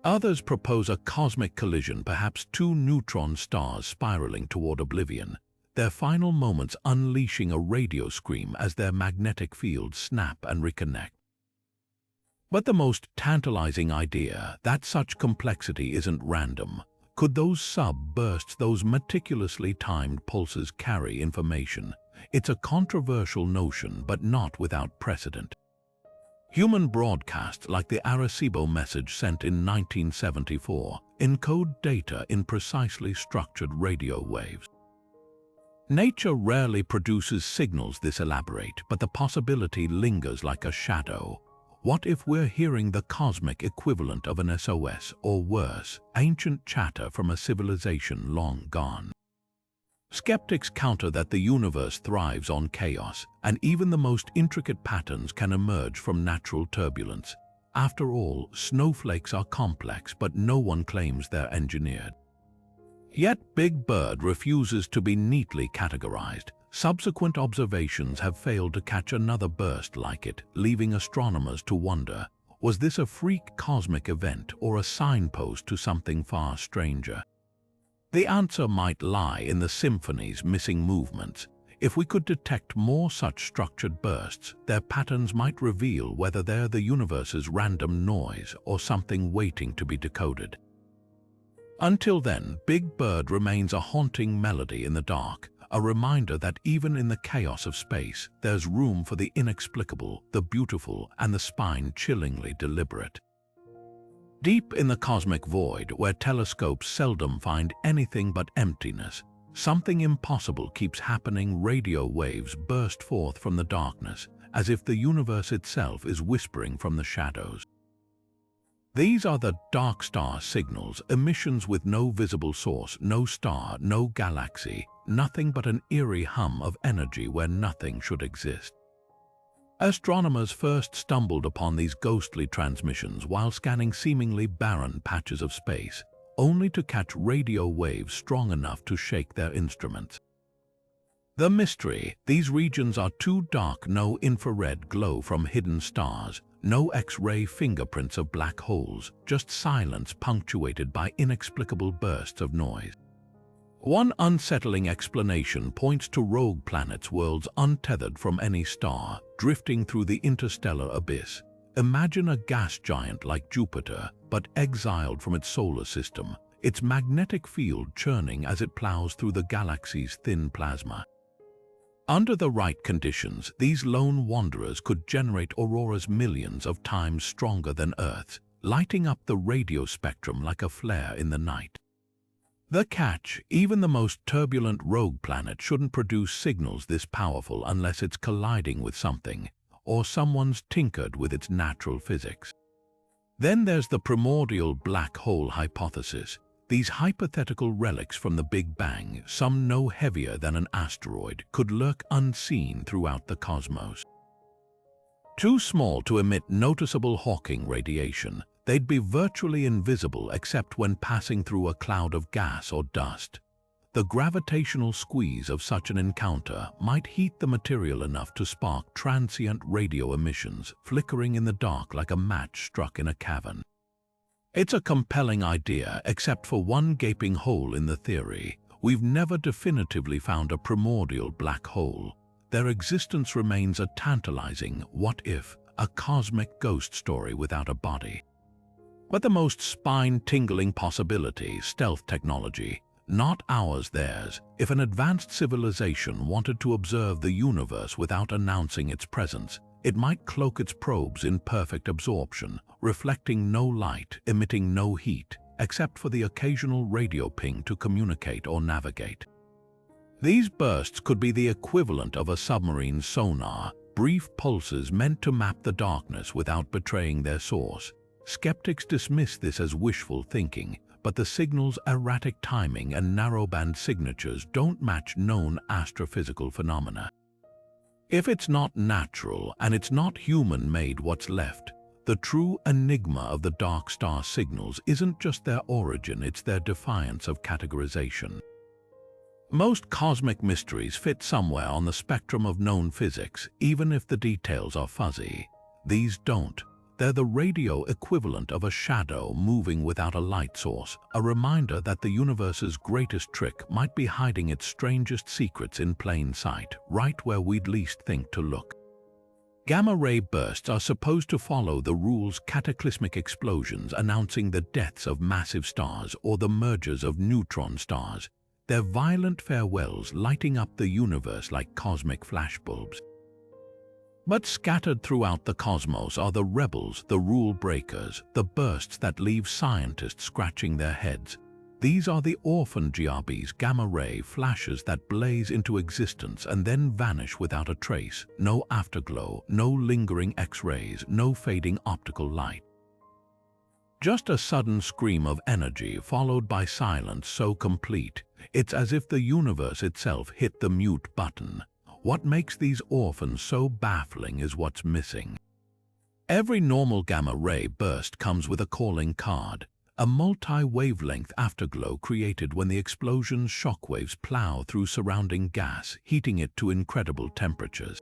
Others propose a cosmic collision, perhaps two neutron stars spiraling toward oblivion, their final moments unleashing a radio scream as their magnetic fields snap and reconnect. But the most tantalizing idea, that such complexity isn't random. Could those sub-bursts, those meticulously timed pulses carry information? It's a controversial notion, but not without precedent. Human broadcasts like the Arecibo message sent in 1974 encode data in precisely structured radio waves. Nature rarely produces signals this elaborate, but the possibility lingers like a shadow. What if we're hearing the cosmic equivalent of an SOS, or worse, ancient chatter from a civilization long gone? Skeptics counter that the universe thrives on chaos, and even the most intricate patterns can emerge from natural turbulence. After all, snowflakes are complex, but no one claims they're engineered. Yet Big Bird refuses to be neatly categorized. Subsequent observations have failed to catch another burst like it, leaving astronomers to wonder, was this a freak cosmic event or a signpost to something far stranger? The answer might lie in the symphony's missing movements. If we could detect more such structured bursts, their patterns might reveal whether they're the universe's random noise or something waiting to be decoded. Until then, Big Bird remains a haunting melody in the dark, a reminder that even in the chaos of space, there's room for the inexplicable, the beautiful, and the spine-chillingly deliberate. Deep in the cosmic void, where telescopes seldom find anything but emptiness, something impossible keeps happening. Radio waves burst forth from the darkness, as if the universe itself is whispering from the shadows. These are the dark star signals, emissions with no visible source, no star, no galaxy, nothing but an eerie hum of energy where nothing should exist. Astronomers first stumbled upon these ghostly transmissions while scanning seemingly barren patches of space, only to catch radio waves strong enough to shake their instruments. The mystery: these regions are too dark, no infrared glow from hidden stars, no X-ray fingerprints of black holes, just silence punctuated by inexplicable bursts of noise. One unsettling explanation points to rogue planets, worlds untethered from any star, drifting through the interstellar abyss. Imagine a gas giant like Jupiter, but exiled from its solar system, its magnetic field churning as it plows through the galaxy's thin plasma. Under the right conditions, these lone wanderers could generate auroras millions of times stronger than Earth's, lighting up the radio spectrum like a flare in the night. The catch: even the most turbulent rogue planet shouldn't produce signals this powerful unless it's colliding with something, or someone's tinkered with its natural physics. Then there's the primordial black hole hypothesis. These hypothetical relics from the Big Bang, some no heavier than an asteroid, could lurk unseen throughout the cosmos. Too small to emit noticeable Hawking radiation, they'd be virtually invisible except when passing through a cloud of gas or dust. The gravitational squeeze of such an encounter might heat the material enough to spark transient radio emissions, flickering in the dark like a match struck in a cavern. It's a compelling idea, except for one gaping hole in the theory. We've never definitively found a primordial black hole. Their existence remains a tantalizing what-if, a cosmic ghost story without a body. But the most spine-tingling possibility: stealth technology. Not ours, theirs. If an advanced civilization wanted to observe the universe without announcing its presence, it might cloak its probes in perfect absorption, reflecting no light, emitting no heat, except for the occasional radio ping to communicate or navigate. These bursts could be the equivalent of a submarine sonar, brief pulses meant to map the darkness without betraying their source. Skeptics dismiss this as wishful thinking, but the signal's erratic timing and narrowband signatures don't match known astrophysical phenomena. If it's not natural and it's not human-made, what's left? The true enigma of the dark star signals isn't just their origin, it's their defiance of categorization. Most cosmic mysteries fit somewhere on the spectrum of known physics, even if the details are fuzzy. These don't. They're the radio equivalent of a shadow moving without a light source, a reminder that the universe's greatest trick might be hiding its strangest secrets in plain sight, right where we'd least think to look. Gamma-ray bursts are supposed to follow the rules cataclysmic explosions announcing the deaths of massive stars or the mergers of neutron stars, their violent farewells lighting up the universe like cosmic flashbulbs. But scattered throughout the cosmos are the rebels, the rule breakers, the bursts that leave scientists scratching their heads. These are the orphan GRBs, gamma-ray flashes that blaze into existence and then vanish without a trace. No afterglow, no lingering X-rays, no fading optical light. Just a sudden scream of energy followed by silence so complete, it's as if the universe itself hit the mute button. What makes these orphans so baffling is what's missing. Every normal gamma-ray burst comes with a calling card, a multi-wavelength afterglow created when the explosion's shockwaves plow through surrounding gas, heating it to incredible temperatures.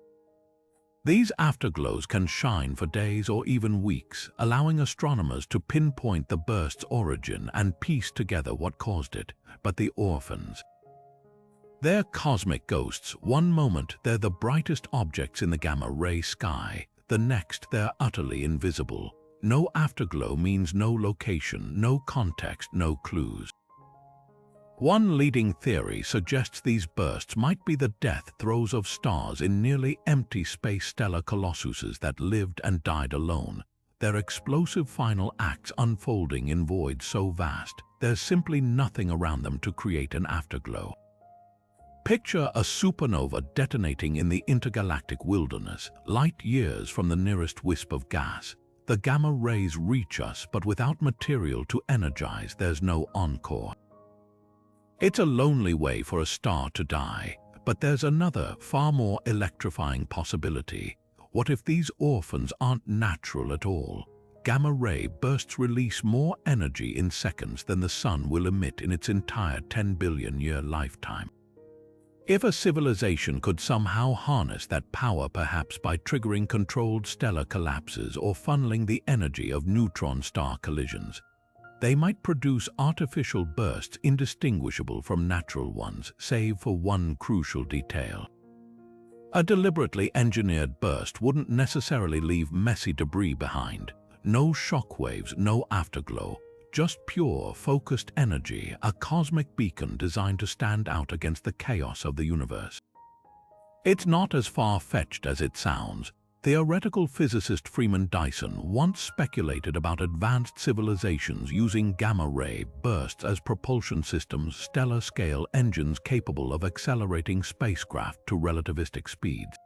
These afterglows can shine for days or even weeks, allowing astronomers to pinpoint the burst's origin and piece together what caused it. But the orphans, they're cosmic ghosts. One moment they're the brightest objects in the gamma-ray sky, the next they're utterly invisible. No afterglow means no location, no context, no clues. One leading theory suggests these bursts might be the death throes of stars in nearly empty space stellar colossuses that lived and died alone, their explosive final acts unfolding in voids so vast, there's simply nothing around them to create an afterglow. Picture a supernova detonating in the intergalactic wilderness, light years from the nearest wisp of gas. The gamma rays reach us, but without material to energize, there's no encore. It's a lonely way for a star to die, but there's another, far more electrifying possibility. What if these orphans aren't natural at all? Gamma-ray bursts release more energy in seconds than the sun will emit in its entire 10 billion-year lifetime. If a civilization could somehow harness that power, perhaps by triggering controlled stellar collapses or funneling the energy of neutron star collisions, they might produce artificial bursts indistinguishable from natural ones, save for one crucial detail. A deliberately engineered burst wouldn't necessarily leave messy debris behind. No shockwaves, no afterglow, just pure, focused energy, a cosmic beacon designed to stand out against the chaos of the universe. It's not as far-fetched as it sounds. Theoretical physicist Freeman Dyson once speculated about advanced civilizations using gamma-ray bursts as propulsion systems, stellar-scale engines capable of accelerating spacecraft to relativistic speeds.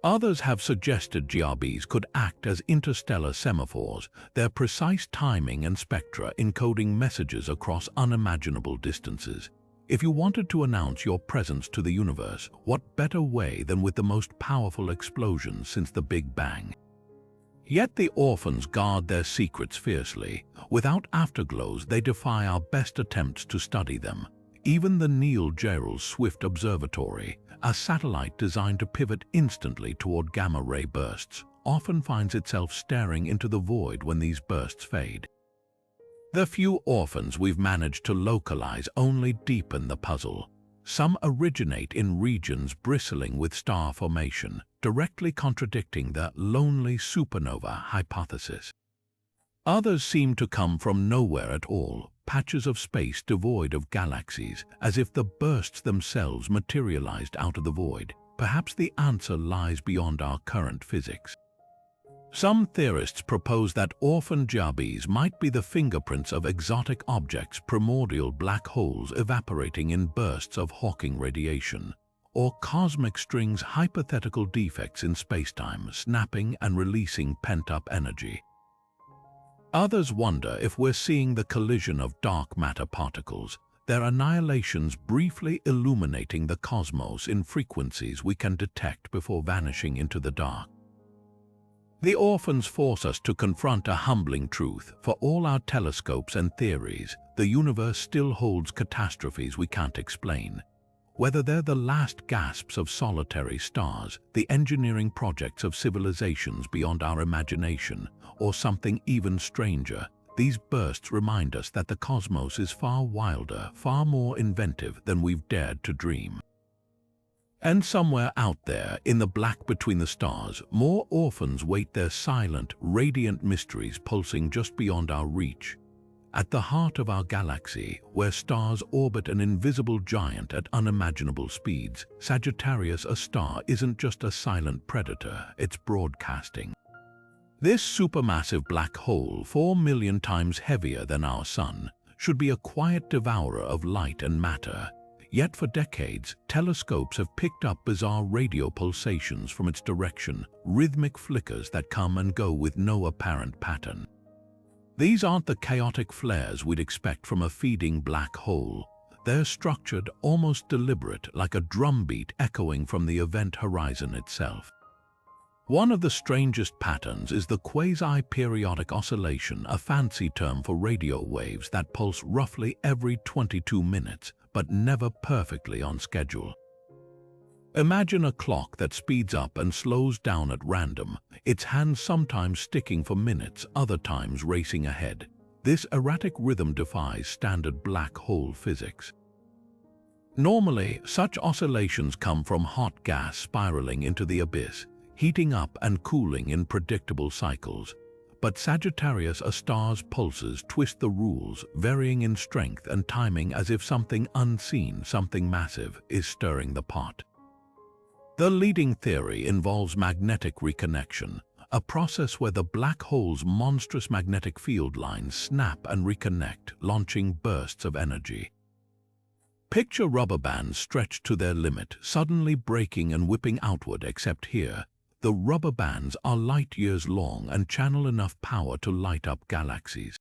Others have suggested GRBs could act as interstellar semaphores, their precise timing and spectra encoding messages across unimaginable distances. If you wanted to announce your presence to the universe, what better way than with the most powerful explosions since the Big Bang? Yet the orphans guard their secrets fiercely. Without afterglows, they defy our best attempts to study them. Even the Neil Gehrels Swift Observatory, a satellite designed to pivot instantly toward gamma-ray bursts, often finds itself staring into the void when these bursts fade. The few orphans we've managed to localize only deepen the puzzle. Some originate in regions bristling with star formation, directly contradicting the lonely supernova hypothesis. Others seem to come from nowhere at all, patches of space devoid of galaxies, as if the bursts themselves materialized out of the void. Perhaps the answer lies beyond our current physics. Some theorists propose that orphan GRBs might be the fingerprints of exotic objects, primordial black holes evaporating in bursts of Hawking radiation, or cosmic strings, hypothetical defects in spacetime, snapping and releasing pent-up energy. Others wonder if we're seeing the collision of dark matter particles, their annihilations briefly illuminating the cosmos in frequencies we can detect before vanishing into the dark. The orphans force us to confront a humbling truth. For all our telescopes and theories, the universe still holds catastrophes we can't explain. Whether they're the last gasps of solitary stars, the engineering projects of civilizations beyond our imagination, or something even stranger, these bursts remind us that the cosmos is far wilder, far more inventive than we've dared to dream. And somewhere out there, in the black between the stars, more orphans wait their silent, radiant mysteries pulsing just beyond our reach. At the heart of our galaxy, where stars orbit an invisible giant at unimaginable speeds, Sagittarius, a star, isn't just a silent predator, it's broadcasting. This supermassive black hole, 4 million times heavier than our Sun, should be a quiet devourer of light and matter. Yet for decades, telescopes have picked up bizarre radio pulsations from its direction, rhythmic flickers that come and go with no apparent pattern. These aren't the chaotic flares we'd expect from a feeding black hole. They're structured, almost deliberate, like a drumbeat echoing from the event horizon itself. One of the strangest patterns is the quasi-periodic oscillation, a fancy term for radio waves that pulse roughly every 22 minutes, but never perfectly on schedule. Imagine a clock that speeds up and slows down at random, its hands sometimes sticking for minutes, other times racing ahead. This erratic rhythm defies standard black hole physics. Normally, such oscillations come from hot gas spiraling into the abyss, heating up and cooling in predictable cycles. But Sagittarius, a star's pulses twist the rules, varying in strength and timing as if something unseen, something massive, is stirring the pot. The leading theory involves magnetic reconnection, a process where the black hole's monstrous magnetic field lines snap and reconnect, launching bursts of energy. Picture rubber bands stretched to their limit, suddenly breaking and whipping outward, except here, the rubber bands are light years long and channel enough power to light up galaxies.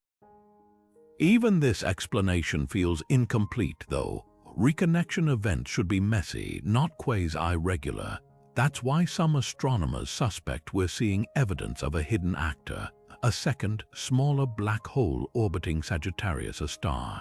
Even this explanation feels incomplete, though. Reconnection events should be messy, not quasi-regular. That's why some astronomers suspect we're seeing evidence of a hidden actor, a second, smaller black hole orbiting Sagittarius, a star.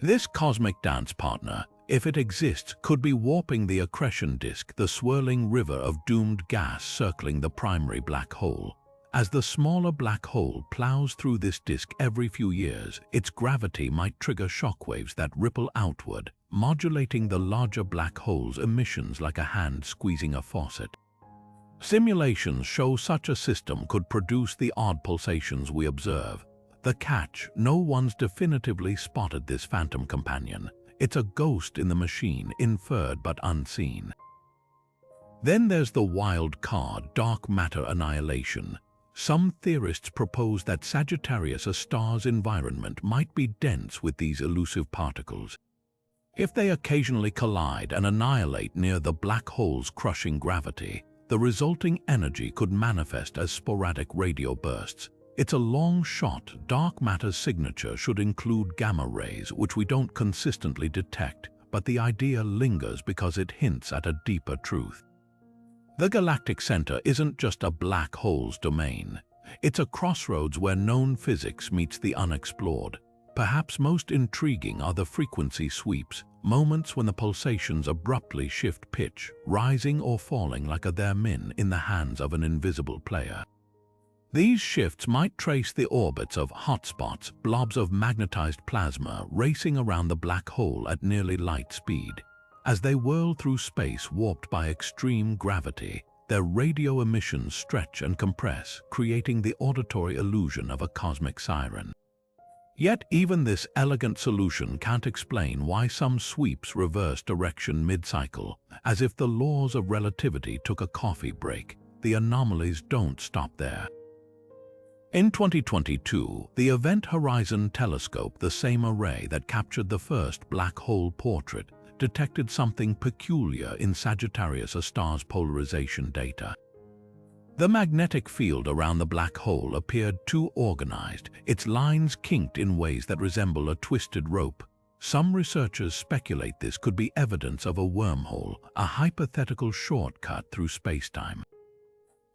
This cosmic dance partner, if it exists, could be warping the accretion disk, the swirling river of doomed gas circling the primary black hole. As the smaller black hole plows through this disk every few years, its gravity might trigger shockwaves that ripple outward, modulating the larger black hole's emissions like a hand squeezing a faucet. Simulations show such a system could produce the odd pulsations we observe. The catch: no one's definitively spotted this phantom companion. It's a ghost in the machine, inferred but unseen. Then there's the wild card, dark matter annihilation. Some theorists propose that Sagittarius, a star's environment, might be dense with these elusive particles. If they occasionally collide and annihilate near the black hole's crushing gravity, the resulting energy could manifest as sporadic radio bursts. It's a long shot. Dark matter's signature should include gamma rays, which we don't consistently detect, but the idea lingers because it hints at a deeper truth. The galactic center isn't just a black hole's domain. It's a crossroads where known physics meets the unexplored. Perhaps most intriguing are the frequency sweeps, moments when the pulsations abruptly shift pitch, rising or falling like a theremin in the hands of an invisible player. These shifts might trace the orbits of hotspots, blobs of magnetized plasma racing around the black hole at nearly light speed. As they whirl through space warped by extreme gravity, their radio emissions stretch and compress, creating the auditory illusion of a cosmic siren. Yet even this elegant solution can't explain why some sweeps reverse direction mid-cycle, as if the laws of relativity took a coffee break. The anomalies don't stop there. In 2022, the Event Horizon Telescope, the same array that captured the first black hole portrait, detected something peculiar in Sagittarius, a star's polarization data. The magnetic field around the black hole appeared too organized, its lines kinked in ways that resemble a twisted rope. Some researchers speculate this could be evidence of a wormhole, a hypothetical shortcut through spacetime.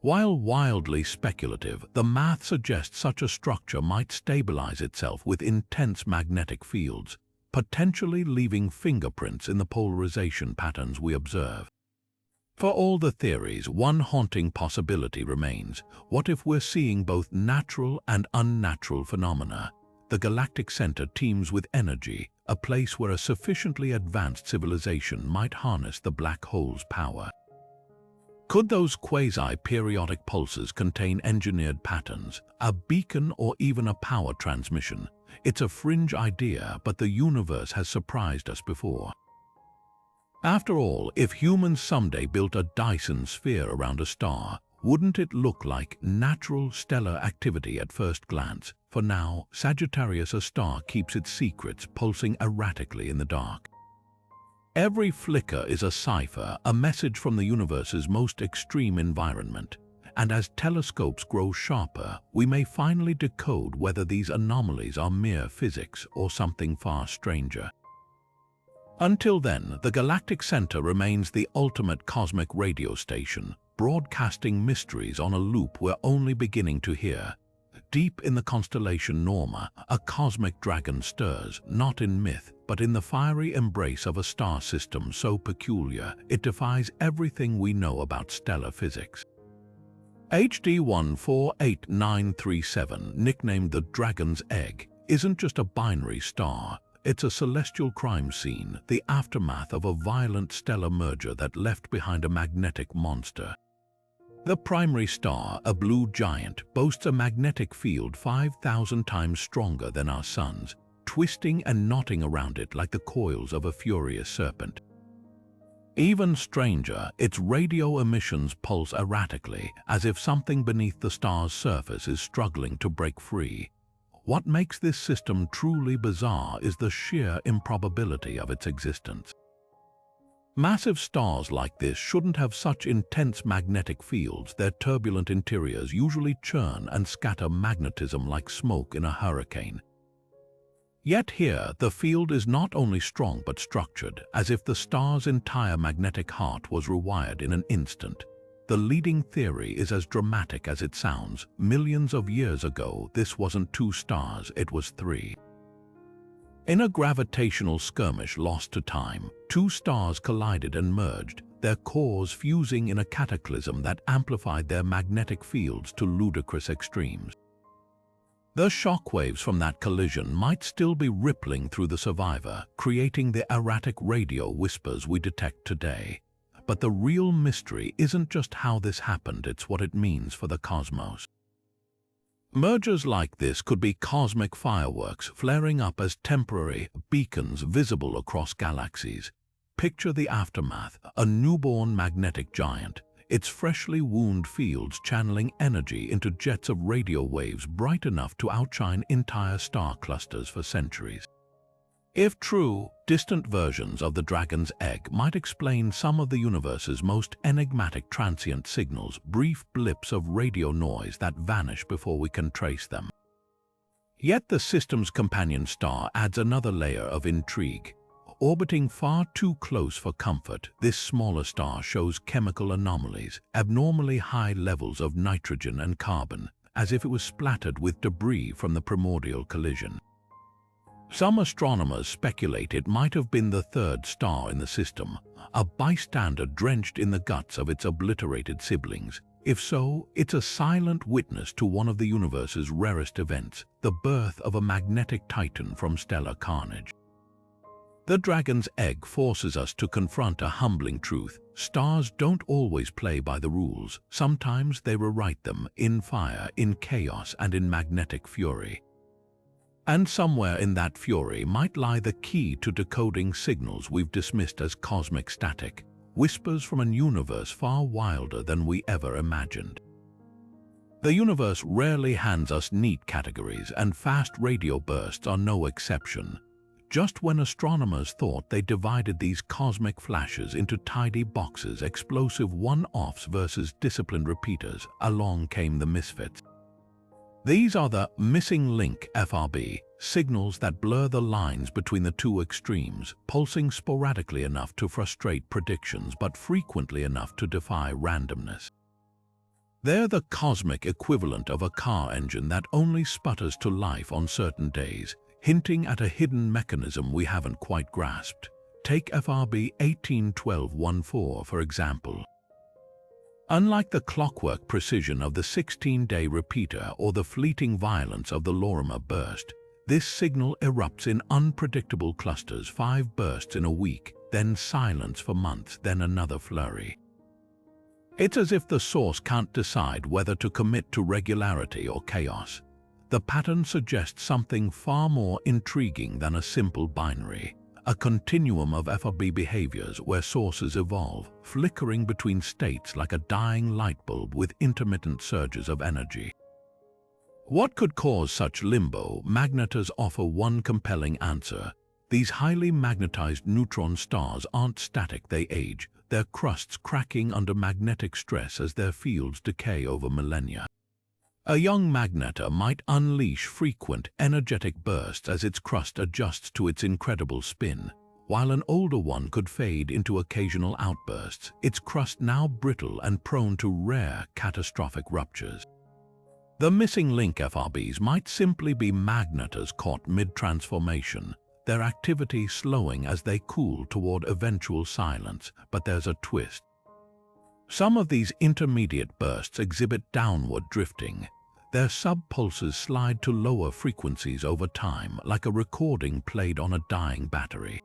While wildly speculative, the math suggests such a structure might stabilize itself with intense magnetic fields. potentially leaving fingerprints in the polarization patterns we observe. For all the theories, one haunting possibility remains. What if we're seeing both natural and unnatural phenomena? The galactic center teems with energy, a place where a sufficiently advanced civilization might harness the black hole's power. Could those quasi-periodic pulses contain engineered patterns, a beacon or even a power transmission? It's a fringe idea, but the universe has surprised us before. After all, if humans someday built a Dyson sphere around a star, wouldn't it look like natural stellar activity at first glance? For now, Sagittarius, a star, keeps its secrets, pulsing erratically in the dark. Every flicker is a cipher, a message from the universe's most extreme environment. And as telescopes grow sharper, we may finally decode whether these anomalies are mere physics or something far stranger. Until then, the galactic center remains the ultimate cosmic radio station, broadcasting mysteries on a loop we're only beginning to hear. Deep in the constellation Norma, a cosmic dragon stirs, not in myth, but in the fiery embrace of a star system so peculiar it defies everything we know about stellar physics. HD 148937, nicknamed the Dragon's Egg, isn't just a binary star. It's a celestial crime scene, the aftermath of a violent stellar merger that left behind a magnetic monster. The primary star, a blue giant, boasts a magnetic field 5,000 times stronger than our Sun's, twisting and knotting around it like the coils of a furious serpent. Even stranger, its radio emissions pulse erratically, as if something beneath the star's surface is struggling to break free. What makes this system truly bizarre is the sheer improbability of its existence. Massive stars like this shouldn't have such intense magnetic fields. Their turbulent interiors usually churn and scatter magnetism like smoke in a hurricane. Yet here, the field is not only strong but structured, as if the star's entire magnetic heart was rewired in an instant. The leading theory is as dramatic as it sounds. Millions of years ago, this wasn't two stars, it was three. In a gravitational skirmish lost to time, two stars collided and merged, their cores fusing in a cataclysm that amplified their magnetic fields to ludicrous extremes. The shockwaves from that collision might still be rippling through the survivor, creating the erratic radio whispers we detect today. But the real mystery isn't just how this happened, it's what it means for the cosmos. Mergers like this could be cosmic fireworks flaring up as temporary beacons visible across galaxies. Picture the aftermath, a newborn magnetic giant, its freshly wound fields channeling energy into jets of radio waves bright enough to outshine entire star clusters for centuries. If true, distant versions of the Dragon's Egg might explain some of the universe's most enigmatic transient signals, brief blips of radio noise that vanish before we can trace them. Yet the system's companion star adds another layer of intrigue. Orbiting far too close for comfort, this smaller star shows chemical anomalies, abnormally high levels of nitrogen and carbon, as if it was splattered with debris from the primordial collision. Some astronomers speculate it might have been the third star in the system, a bystander drenched in the guts of its obliterated siblings. If so, it's a silent witness to one of the universe's rarest events, the birth of a magnetic titan from stellar carnage. The Dragon's Egg forces us to confront a humbling truth. Stars don't always play by the rules. Sometimes they rewrite them, in fire, in chaos, and in magnetic fury. And somewhere in that fury might lie the key to decoding signals we've dismissed as cosmic static, whispers from a universe far wilder than we ever imagined. The universe rarely hands us neat categories, and fast radio bursts are no exception. Just when astronomers thought they divided these cosmic flashes into tidy boxes, explosive one-offs versus disciplined repeaters, along came the misfits. These are the missing link FRB, signals that blur the lines between the two extremes, pulsing sporadically enough to frustrate predictions but frequently enough to defy randomness. They're the cosmic equivalent of a car engine that only sputters to life on certain days. hinting at a hidden mechanism we haven't quite grasped. Take FRB 181214, for example. Unlike the clockwork precision of the 16-day repeater or the fleeting violence of the Lorimer burst, this signal erupts in unpredictable clusters, 5 bursts in a week, then silence for months, then another flurry. It's as if the source can't decide whether to commit to regularity or chaos. The pattern suggests something far more intriguing than a simple binary, a continuum of FRB behaviors where sources evolve, flickering between states like a dying light bulb with intermittent surges of energy. What could cause such limbo? Magnetars offer one compelling answer. These highly magnetized neutron stars aren't static, they age, their crusts cracking under magnetic stress as their fields decay over millennia. A young magnetar might unleash frequent, energetic bursts as its crust adjusts to its incredible spin, while an older one could fade into occasional outbursts, its crust now brittle and prone to rare, catastrophic ruptures. The missing link FRBs might simply be magnetars caught mid-transformation, their activity slowing as they cool toward eventual silence, but there's a twist. Some of these intermediate bursts exhibit downward drifting. Their sub-pulses slide to lower frequencies over time, like a recording played on a dying battery.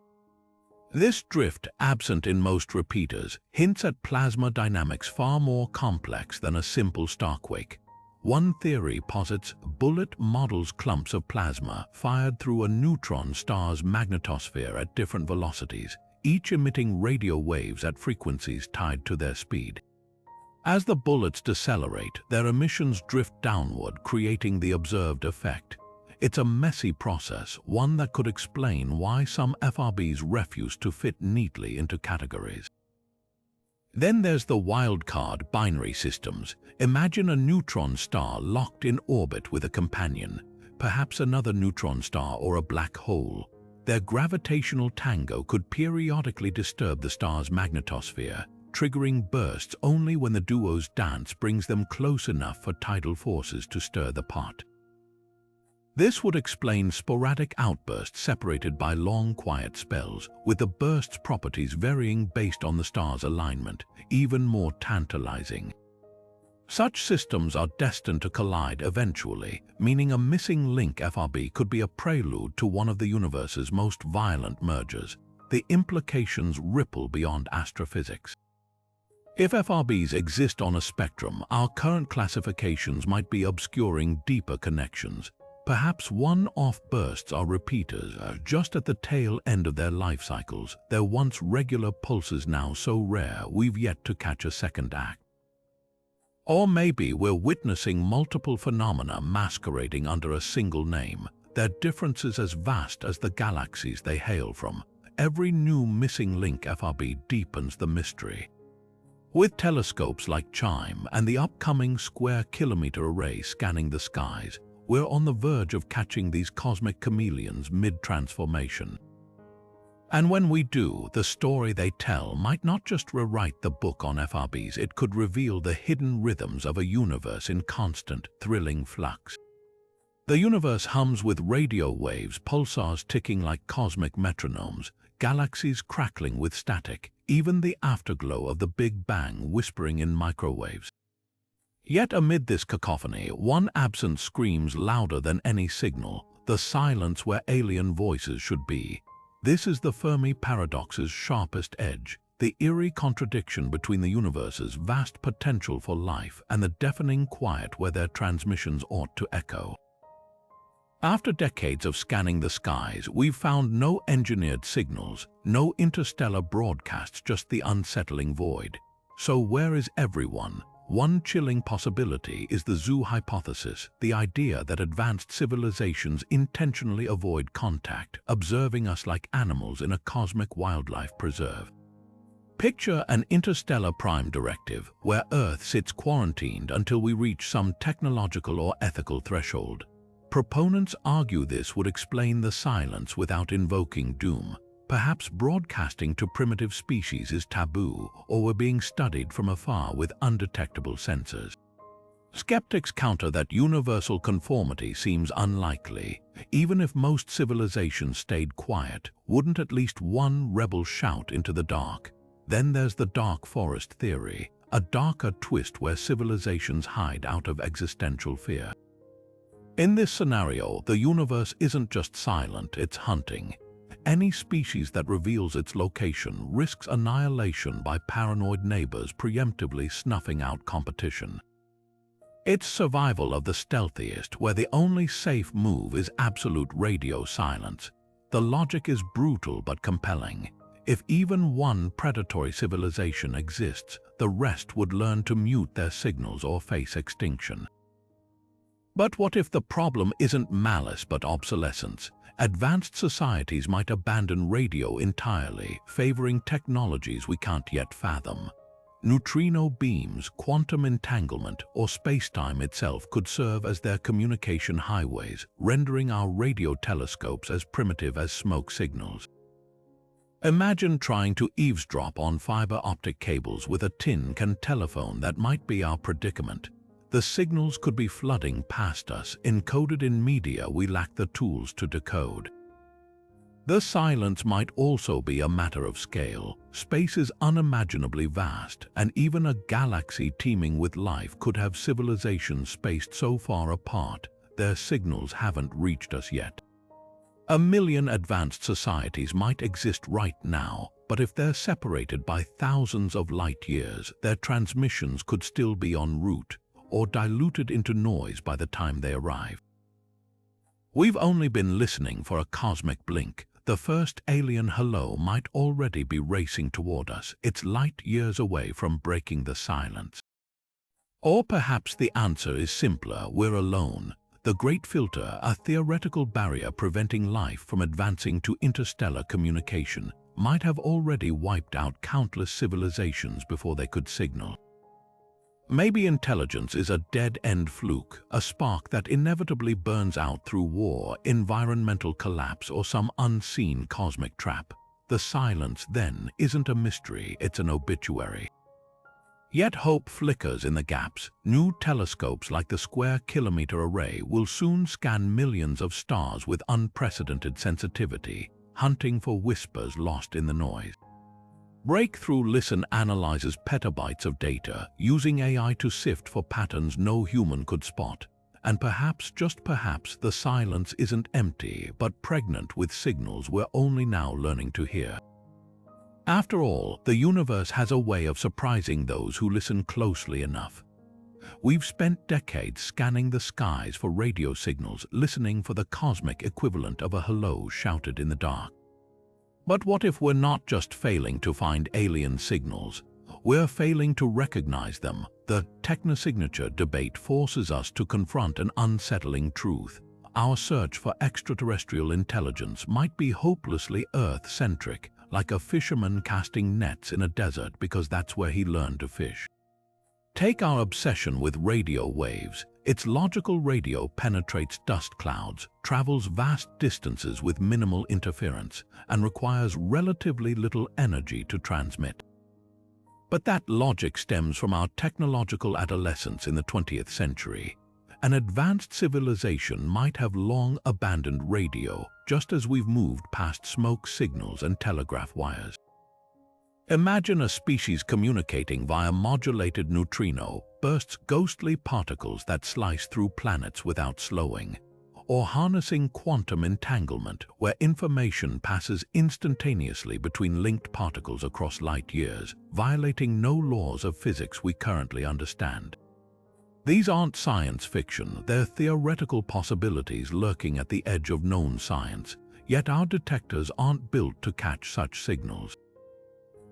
This drift, absent in most repeaters, hints at plasma dynamics far more complex than a simple starquake. One theory posits bullet models clumps of plasma fired through a neutron star's magnetosphere at different velocities, each emitting radio waves at frequencies tied to their speed. As the bullets decelerate, their emissions drift downward, creating the observed effect. It's a messy process, one that could explain why some FRBs refuse to fit neatly into categories. Then there's the wildcard binary systems. Imagine a neutron star locked in orbit with a companion, perhaps another neutron star or a black hole. Their gravitational tango could periodically disturb the star's magnetosphere, triggering bursts only when the duo's dance brings them close enough for tidal forces to stir the pot. This would explain sporadic outbursts separated by long quiet spells, with the burst's properties varying based on the star's alignment, even more tantalizing. Such systems are destined to collide eventually, meaning a missing link FRB could be a prelude to one of the universe's most violent mergers. The implications ripple beyond astrophysics. If FRBs exist on a spectrum, our current classifications might be obscuring deeper connections. Perhaps one-off bursts are repeaters, just at the tail end of their life cycles, their once regular pulses now so rare we've yet to catch a second act. Or maybe we're witnessing multiple phenomena masquerading under a single name, their differences as vast as the galaxies they hail from. Every new missing link FRB deepens the mystery. With telescopes like CHIME and the upcoming square-kilometer array scanning the skies, we're on the verge of catching these cosmic chameleons mid-transformation. And when we do, the story they tell might not just rewrite the book on FRBs, it could reveal the hidden rhythms of a universe in constant, thrilling flux. The universe hums with radio waves, pulsars ticking like cosmic metronomes, galaxies crackling with static, even the afterglow of the Big Bang whispering in microwaves. Yet amid this cacophony, one absence screams louder than any signal, the silence where alien voices should be. This is the Fermi paradox's sharpest edge, the eerie contradiction between the universe's vast potential for life and the deafening quiet where their transmissions ought to echo. After decades of scanning the skies, we've found no engineered signals, no interstellar broadcasts, just the unsettling void. So where is everyone? One chilling possibility is the zoo hypothesis, the idea that advanced civilizations intentionally avoid contact, observing us like animals in a cosmic wildlife preserve. Picture an interstellar prime directive, where Earth sits quarantined until we reach some technological or ethical threshold. Proponents argue this would explain the silence without invoking doom. Perhaps broadcasting to primitive species is taboo, or we're being studied from afar with undetectable sensors. Skeptics counter that universal conformity seems unlikely. Even if most civilizations stayed quiet, wouldn't at least one rebel shout into the dark? Then there's the dark forest theory, a darker twist where civilizations hide out of existential fear. In this scenario, the universe isn't just silent, it's hunting. Any species that reveals its location risks annihilation by paranoid neighbors preemptively snuffing out competition. It's survival of the stealthiest, where the only safe move is absolute radio silence. The logic is brutal but compelling. If even one predatory civilization exists, the rest would learn to mute their signals or face extinction. But what if the problem isn't malice but obsolescence? Advanced societies might abandon radio entirely, favoring technologies we can't yet fathom. Neutrino beams, quantum entanglement, or space-time itself could serve as their communication highways, rendering our radio telescopes as primitive as smoke signals. Imagine trying to eavesdrop on fiber optic cables with a tin can telephone. That might be our predicament. The signals could be flooding past us, encoded in media we lack the tools to decode. The silence might also be a matter of scale. Space is unimaginably vast, and even a galaxy teeming with life could have civilizations spaced so far apart, their signals haven't reached us yet. 1,000,000 advanced societies might exist right now, but if they're separated by thousands of light years, their transmissions could still be en route, or diluted into noise by the time they arrive. We've only been listening for a cosmic blink. The first alien hello might already be racing toward us. It's light years away from breaking the silence. Or perhaps the answer is simpler: we're alone. The Great Filter, a theoretical barrier preventing life from advancing to interstellar communication, might have already wiped out countless civilizations before they could signal. Maybe intelligence is a dead-end fluke, a spark that inevitably burns out through war, environmental collapse, or some unseen cosmic trap. The silence, then, isn't a mystery, it's an obituary. Yet hope flickers in the gaps. New telescopes like the Square Kilometre Array will soon scan millions of stars with unprecedented sensitivity, hunting for whispers lost in the noise. Breakthrough Listen analyzes petabytes of data, using AI to sift for patterns no human could spot. And perhaps, just perhaps, the silence isn't empty, but pregnant with signals we're only now learning to hear. After all, the universe has a way of surprising those who listen closely enough. We've spent decades scanning the skies for radio signals, listening for the cosmic equivalent of a hello shouted in the dark. But what if we're not just failing to find alien signals? We're failing to recognize them. The technosignature debate forces us to confront an unsettling truth. Our search for extraterrestrial intelligence might be hopelessly Earth-centric, like a fisherman casting nets in a desert because that's where he learned to fish. Take our obsession with radio waves. Its logical radio penetrates dust clouds, travels vast distances with minimal interference, and requires relatively little energy to transmit. But that logic stems from our technological adolescence in the 20th century. An advanced civilization might have long abandoned radio, just as we've moved past smoke signals and telegraph wires. Imagine a species communicating via modulated neutrino bursts, ghostly particles that slice through planets without slowing, or harnessing quantum entanglement, where information passes instantaneously between linked particles across light years, violating no laws of physics we currently understand. These aren't science fiction, they're theoretical possibilities lurking at the edge of known science, yet our detectors aren't built to catch such signals.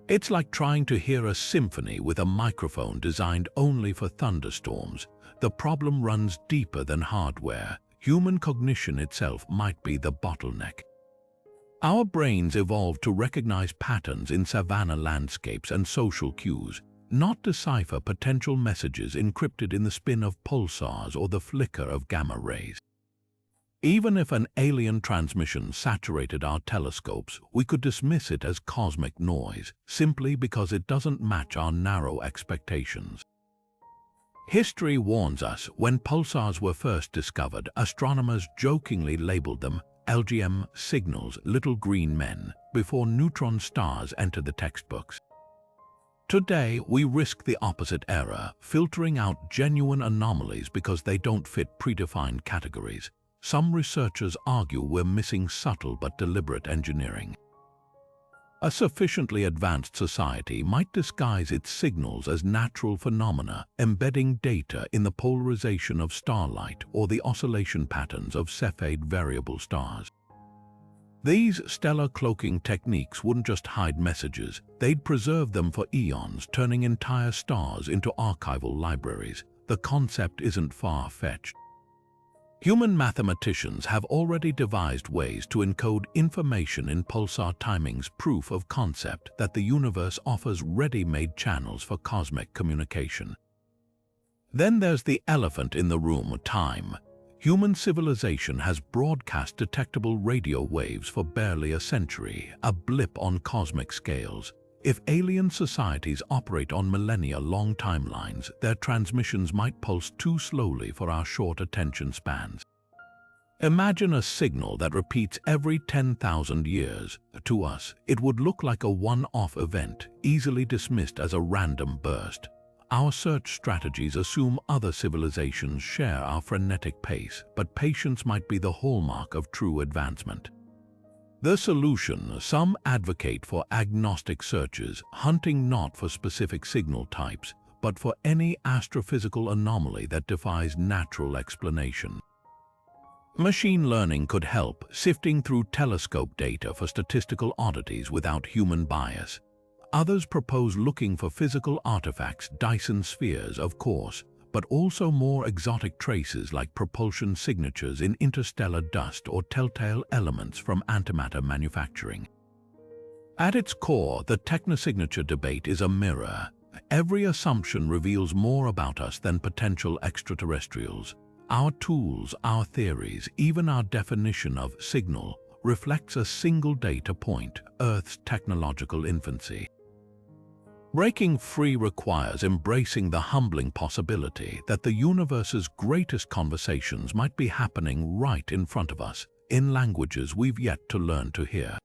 It's like trying to hear a symphony with a microphone designed only for thunderstorms. The problem runs deeper than hardware. Human cognition itself might be the bottleneck. Our brains evolved to recognize patterns in savanna landscapes and social cues, not decipher potential messages encrypted in the spin of pulsars or the flicker of gamma rays. Even if an alien transmission saturated our telescopes, we could dismiss it as cosmic noise, simply because it doesn't match our narrow expectations. History warns us when pulsars were first discovered, astronomers jokingly labeled them LGM signals, little green men, before neutron stars entered the textbooks. Today, we risk the opposite error, filtering out genuine anomalies because they don't fit predefined categories. Some researchers argue we're missing subtle but deliberate engineering. A sufficiently advanced society might disguise its signals as natural phenomena, embedding data in the polarization of starlight or the oscillation patterns of Cepheid variable stars. These stellar cloaking techniques wouldn't just hide messages, they'd preserve them for eons, turning entire stars into archival libraries. The concept isn't far-fetched. Human mathematicians have already devised ways to encode information in pulsar timings, proof of concept that the universe offers ready-made channels for cosmic communication. Then there's the elephant in the room, time. Human civilization has broadcast detectable radio waves for barely a century, a blip on cosmic scales. If alien societies operate on millennia-long timelines, their transmissions might pulse too slowly for our short attention spans. Imagine a signal that repeats every 10,000 years. To us, it would look like a one-off event, easily dismissed as a random burst. Our search strategies assume other civilizations share our frenetic pace, but patience might be the hallmark of true advancement. The solution: some advocate for agnostic searches, hunting not for specific signal types, but for any astrophysical anomaly that defies natural explanation. Machine learning could help, sifting through telescope data for statistical oddities without human bias. Others propose looking for physical artifacts, Dyson spheres, of course, but also more exotic traces like propulsion signatures in interstellar dust or telltale elements from antimatter manufacturing. At its core, the technosignature debate is a mirror. Every assumption reveals more about us than potential extraterrestrials. Our tools, our theories, even our definition of signal reflects a single data point: Earth's technological infancy. Breaking free requires embracing the humbling possibility that the universe's greatest conversations might be happening right in front of us, in languages we've yet to learn to hear.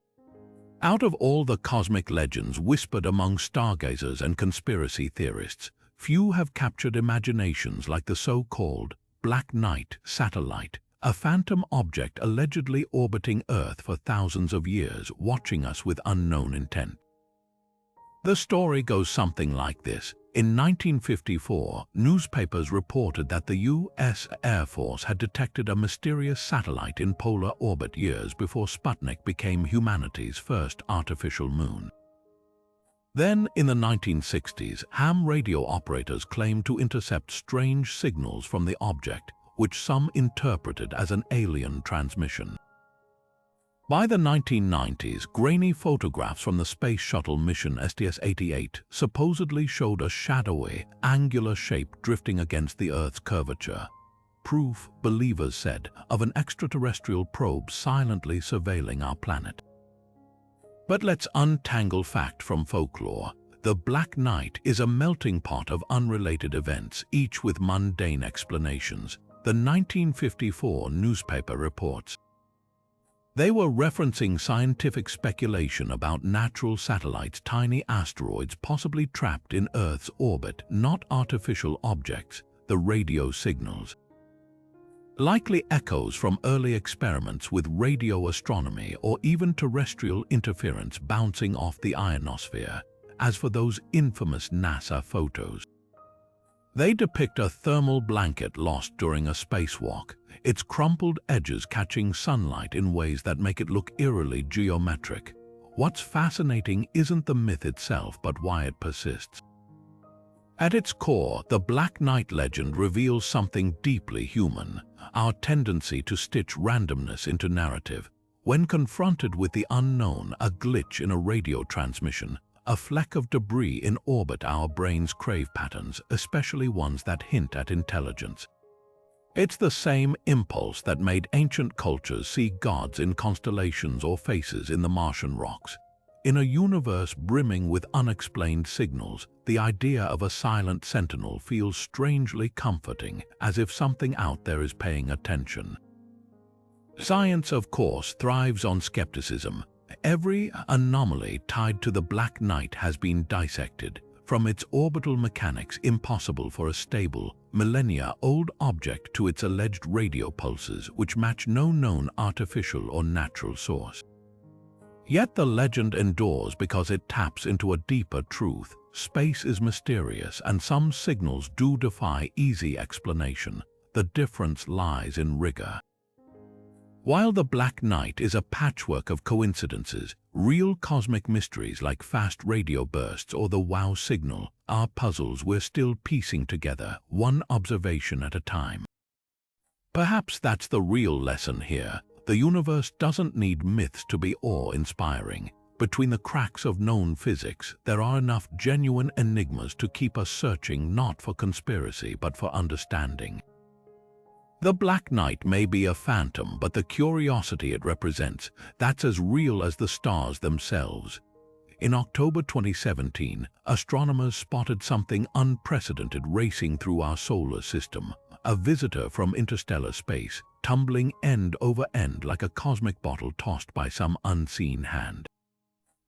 Out of all the cosmic legends whispered among stargazers and conspiracy theorists, few have captured imaginations like the so-called Black Knight satellite, a phantom object allegedly orbiting Earth for thousands of years, watching us with unknown intent. The story goes something like this. In 1954, newspapers reported that the U.S. Air Force had detected a mysterious satellite in polar orbit years before Sputnik became humanity's first artificial moon. Then, in the 1960s, ham radio operators claimed to intercept strange signals from the object, which some interpreted as an alien transmission. By the 1990s, grainy photographs from the Space Shuttle mission STS-88 supposedly showed a shadowy, angular shape drifting against the Earth's curvature. Proof, believers said, of an extraterrestrial probe silently surveilling our planet. But let's untangle fact from folklore. The Black Knight is a melting pot of unrelated events, each with mundane explanations. The 1954 newspaper reports. They were referencing scientific speculation about natural satellites, tiny asteroids possibly trapped in Earth's orbit, not artificial objects, the radio signals. Likely echoes from early experiments with radio astronomy or even terrestrial interference bouncing off the ionosphere. As for those infamous NASA photos, they depict a thermal blanket lost during a spacewalk, its crumpled edges catching sunlight in ways that make it look eerily geometric. What's fascinating isn't the myth itself, but why it persists. At its core, the Black Knight legend reveals something deeply human: our tendency to stitch randomness into narrative. When confronted with the unknown, a glitch in a radio transmission, a fleck of debris in orbit, our brains crave patterns, especially ones that hint at intelligence. It's the same impulse that made ancient cultures see gods in constellations or faces in the Martian rocks. In a universe brimming with unexplained signals, the idea of a silent sentinel feels strangely comforting, as if something out there is paying attention. Science, of course, thrives on skepticism. Every anomaly tied to the Black Knight has been dissected, from its orbital mechanics impossible for a stable, millennia-old object to its alleged radio pulses which match no known artificial or natural source. Yet the legend endures because it taps into a deeper truth. Space is mysterious, and some signals do defy easy explanation. The difference lies in rigor. While the Black Knight is a patchwork of coincidences, real cosmic mysteries like fast radio bursts or the WOW signal are puzzles we're still piecing together, one observation at a time. Perhaps that's the real lesson here. The universe doesn't need myths to be awe-inspiring. Between the cracks of known physics, there are enough genuine enigmas to keep us searching, not for conspiracy but for understanding. The Black Knight may be a phantom, but the curiosity it represents, that's as real as the stars themselves. In October 2017, astronomers spotted something unprecedented racing through our solar system, a visitor from interstellar space, tumbling end over end like a cosmic bottle tossed by some unseen hand.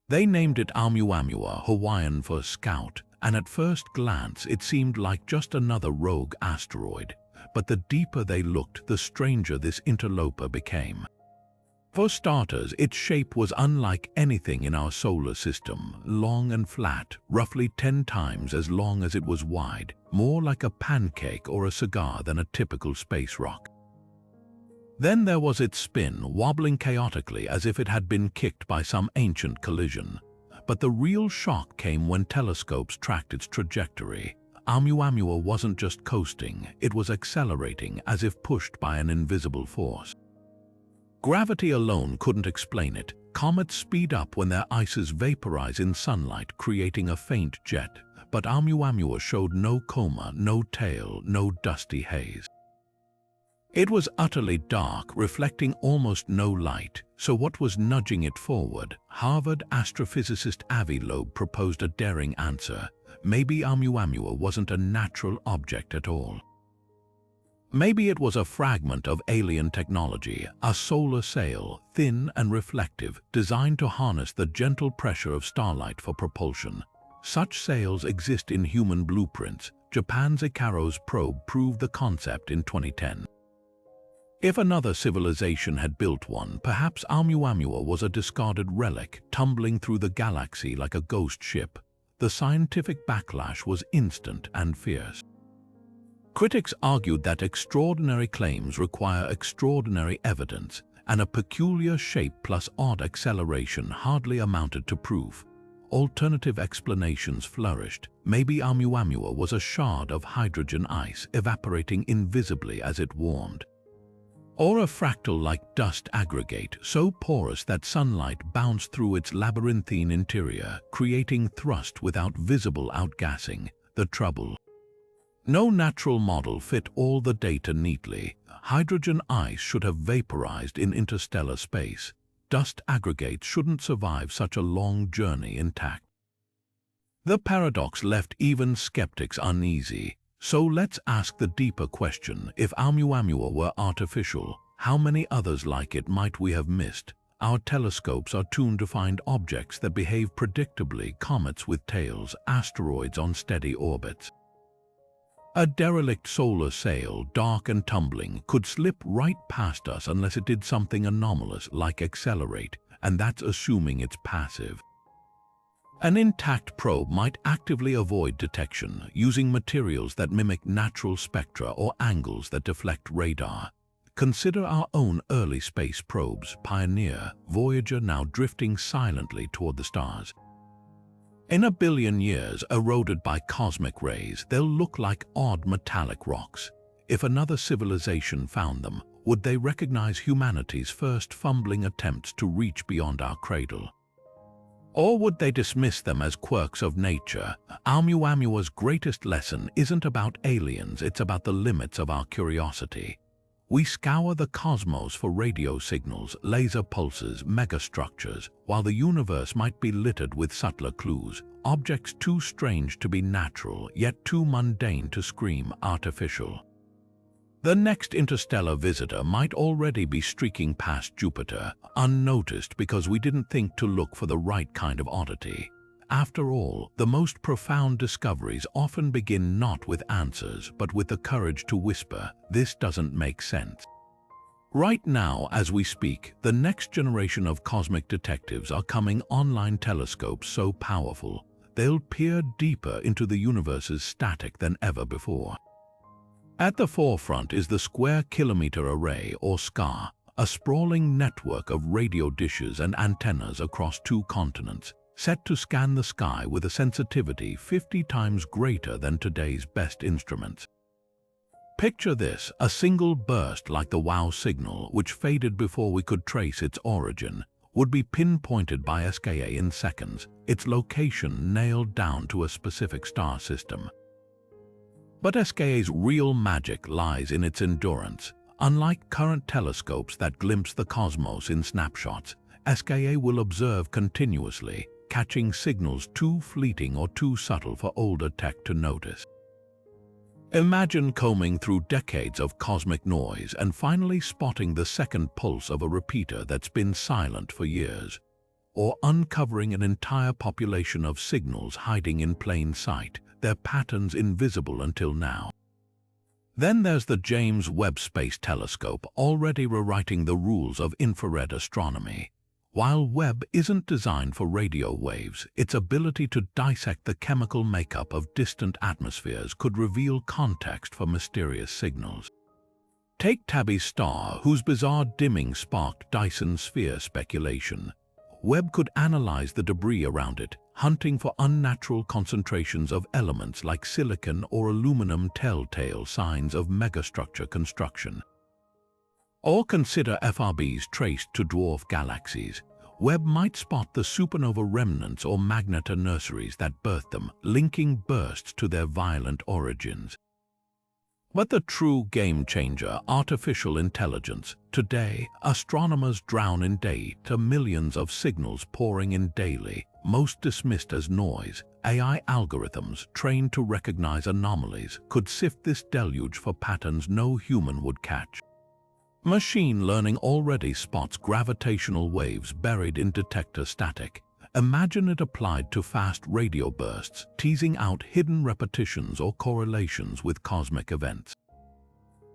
They named it Oumuamua, Hawaiian for scout, and at first glance it seemed like just another rogue asteroid. But the deeper they looked, the stranger this interloper became. For starters, its shape was unlike anything in our solar system, long and flat, roughly 10 times as long as it was wide, more like a pancake or a cigar than a typical space rock. Then there was its spin, wobbling chaotically as if it had been kicked by some ancient collision. But the real shock came when telescopes tracked its trajectory. Oumuamua wasn't just coasting, it was accelerating as if pushed by an invisible force. Gravity alone couldn't explain it. Comets speed up when their ices vaporize in sunlight, creating a faint jet. But Oumuamua showed no coma, no tail, no dusty haze. It was utterly dark, reflecting almost no light. So what was nudging it forward? Harvard astrophysicist Avi Loeb proposed a daring answer. Maybe Oumuamua wasn't a natural object at all. Maybe it was a fragment of alien technology, a solar sail, thin and reflective, designed to harness the gentle pressure of starlight for propulsion. Such sails exist in human blueprints. Japan's Ikaros probe proved the concept in 2010. If another civilization had built one, perhaps Oumuamua was a discarded relic, tumbling through the galaxy like a ghost ship. The scientific backlash was instant and fierce. Critics argued that extraordinary claims require extraordinary evidence, and a peculiar shape plus odd acceleration hardly amounted to proof. Alternative explanations flourished. Maybe Oumuamua was a shard of hydrogen ice evaporating invisibly as it warmed. Or a fractal-like dust aggregate so porous that sunlight bounced through its labyrinthine interior, creating thrust without visible outgassing. The trouble: no natural model fit all the data neatly. Hydrogen ice should have vaporized in interstellar space. Dust aggregates shouldn't survive such a long journey intact. The paradox left even skeptics uneasy. So let's ask the deeper question. If Oumuamua were artificial, how many others like it might we have missed? Our telescopes are tuned to find objects that behave predictably: comets with tails, asteroids on steady orbits. A derelict solar sail, dark and tumbling, could slip right past us unless it did something anomalous like accelerate, and that's assuming it's passive. An intact probe might actively avoid detection, using materials that mimic natural spectra or angles that deflect radar. Consider our own early space probes, Pioneer, Voyager, now drifting silently toward the stars. In a billion years, eroded by cosmic rays, they'll look like odd metallic rocks. If another civilization found them, would they recognize humanity's first fumbling attempts to reach beyond our cradle? Or would they dismiss them as quirks of nature? Oumuamua's greatest lesson isn't about aliens, it's about the limits of our curiosity. We scour the cosmos for radio signals, laser pulses, megastructures, while the universe might be littered with subtler clues, objects too strange to be natural, yet too mundane to scream artificial. The next interstellar visitor might already be streaking past Jupiter, unnoticed because we didn't think to look for the right kind of oddity. After all, the most profound discoveries often begin not with answers, but with the courage to whisper, "This doesn't make sense." Right now, as we speak, the next generation of cosmic detectives are coming online telescopes so powerful, they'll peer deeper into the universe's static than ever before. At the forefront is the Square Kilometre Array, or SCAR, a sprawling network of radio dishes and antennas across 2 continents, set to scan the sky with a sensitivity 50 times greater than today's best instruments. Picture this, a single burst like the WOW signal, which faded before we could trace its origin, would be pinpointed by SKA in seconds, its location nailed down to a specific star system. But SKA's real magic lies in its endurance. Unlike current telescopes that glimpse the cosmos in snapshots, SKA will observe continuously, catching signals too fleeting or too subtle for older tech to notice. Imagine combing through decades of cosmic noise and finally spotting the second pulse of a repeater that's been silent for years, or uncovering an entire population of signals hiding in plain sight, their patterns invisible until now. Then there's the James Webb Space Telescope, already rewriting the rules of infrared astronomy. While Webb isn't designed for radio waves, its ability to dissect the chemical makeup of distant atmospheres could reveal context for mysterious signals. Take Tabby's star, whose bizarre dimming sparked Dyson sphere speculation. Webb could analyze the debris around it, hunting for unnatural concentrations of elements like silicon or aluminum, telltale signs of megastructure construction. Or consider FRBs traced to dwarf galaxies. Webb might spot the supernova remnants or magnetar nurseries that birthed them, linking bursts to their violent origins. But the true game-changer, artificial intelligence. Today, astronomers drown in data, millions of signals pouring in daily, most dismissed as noise. AI algorithms, trained to recognize anomalies, could sift this deluge for patterns no human would catch. Machine learning already spots gravitational waves buried in detector static. Imagine it applied to fast radio bursts, teasing out hidden repetitions or correlations with cosmic events.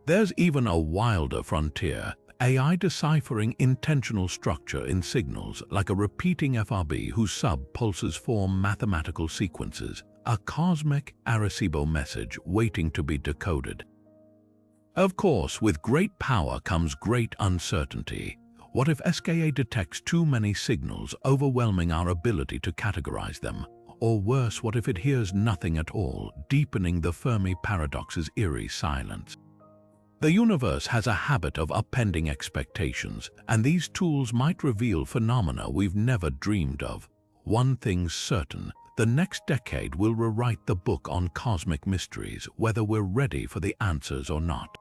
There's even a wilder frontier, AI deciphering intentional structure in signals, like a repeating FRB whose sub-pulses form mathematical sequences, a cosmic Arecibo message waiting to be decoded. Of course, with great power comes great uncertainty. What if SKA detects too many signals, overwhelming our ability to categorize them? Or worse, what if it hears nothing at all, deepening the Fermi paradox's eerie silence? The universe has a habit of upending expectations, and these tools might reveal phenomena we've never dreamed of. One thing's certain, the next decade will rewrite the book on cosmic mysteries, whether we're ready for the answers or not.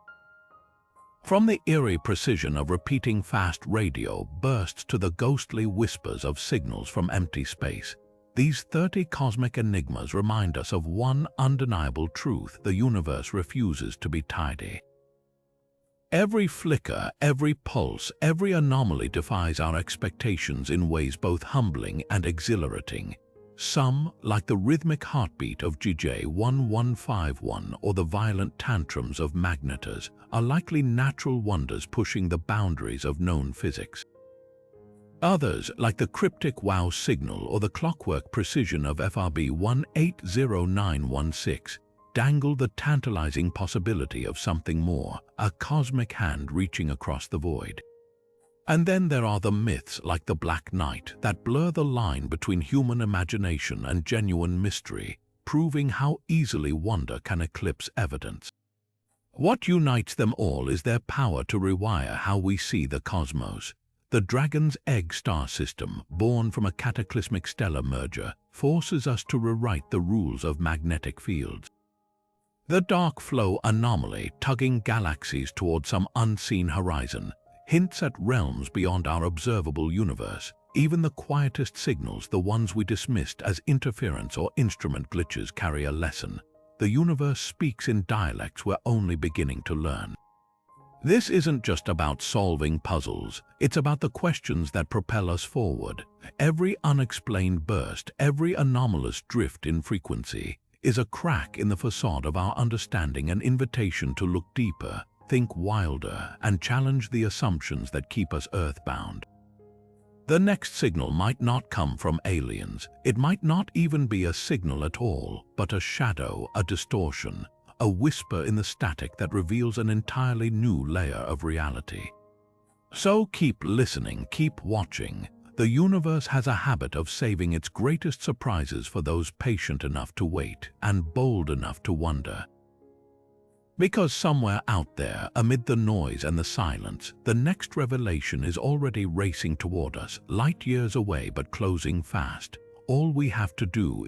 From the eerie precision of repeating fast radio bursts to the ghostly whispers of signals from empty space, these 30 cosmic enigmas remind us of one undeniable truth: the universe refuses to be tidy. Every flicker, every pulse, every anomaly defies our expectations in ways both humbling and exhilarating. Some, like the rhythmic heartbeat of GJ1151 or the violent tantrums of magnetars, are likely natural wonders pushing the boundaries of known physics. Others, like the cryptic WOW signal or the clockwork precision of FRB 180916, dangle the tantalizing possibility of something more, a cosmic hand reaching across the void. And then there are the myths like the Black Knight that blur the line between human imagination and genuine mystery, proving how easily wonder can eclipse evidence. What unites them all is their power to rewire how we see the cosmos. The Dragon's Egg star system, born from a cataclysmic stellar merger, forces us to rewrite the rules of magnetic fields. The dark flow anomaly tugging galaxies toward some unseen horizon hints at realms beyond our observable universe. Even the quietest signals, the ones we dismissed as interference or instrument glitches, carry a lesson. The universe speaks in dialects we're only beginning to learn. This isn't just about solving puzzles, it's about the questions that propel us forward. Every unexplained burst, every anomalous drift in frequency, is a crack in the facade of our understanding, an invitation to look deeper, think wilder, and challenge the assumptions that keep us earthbound. The next signal might not come from aliens. It might not even be a signal at all, but a shadow, a distortion, a whisper in the static that reveals an entirely new layer of reality. So keep listening, keep watching. The universe has a habit of saving its greatest surprises for those patient enough to wait and bold enough to wonder. Because somewhere out there, amid the noise and the silence, the next revelation is already racing toward us, light years away but closing fast. All we have to do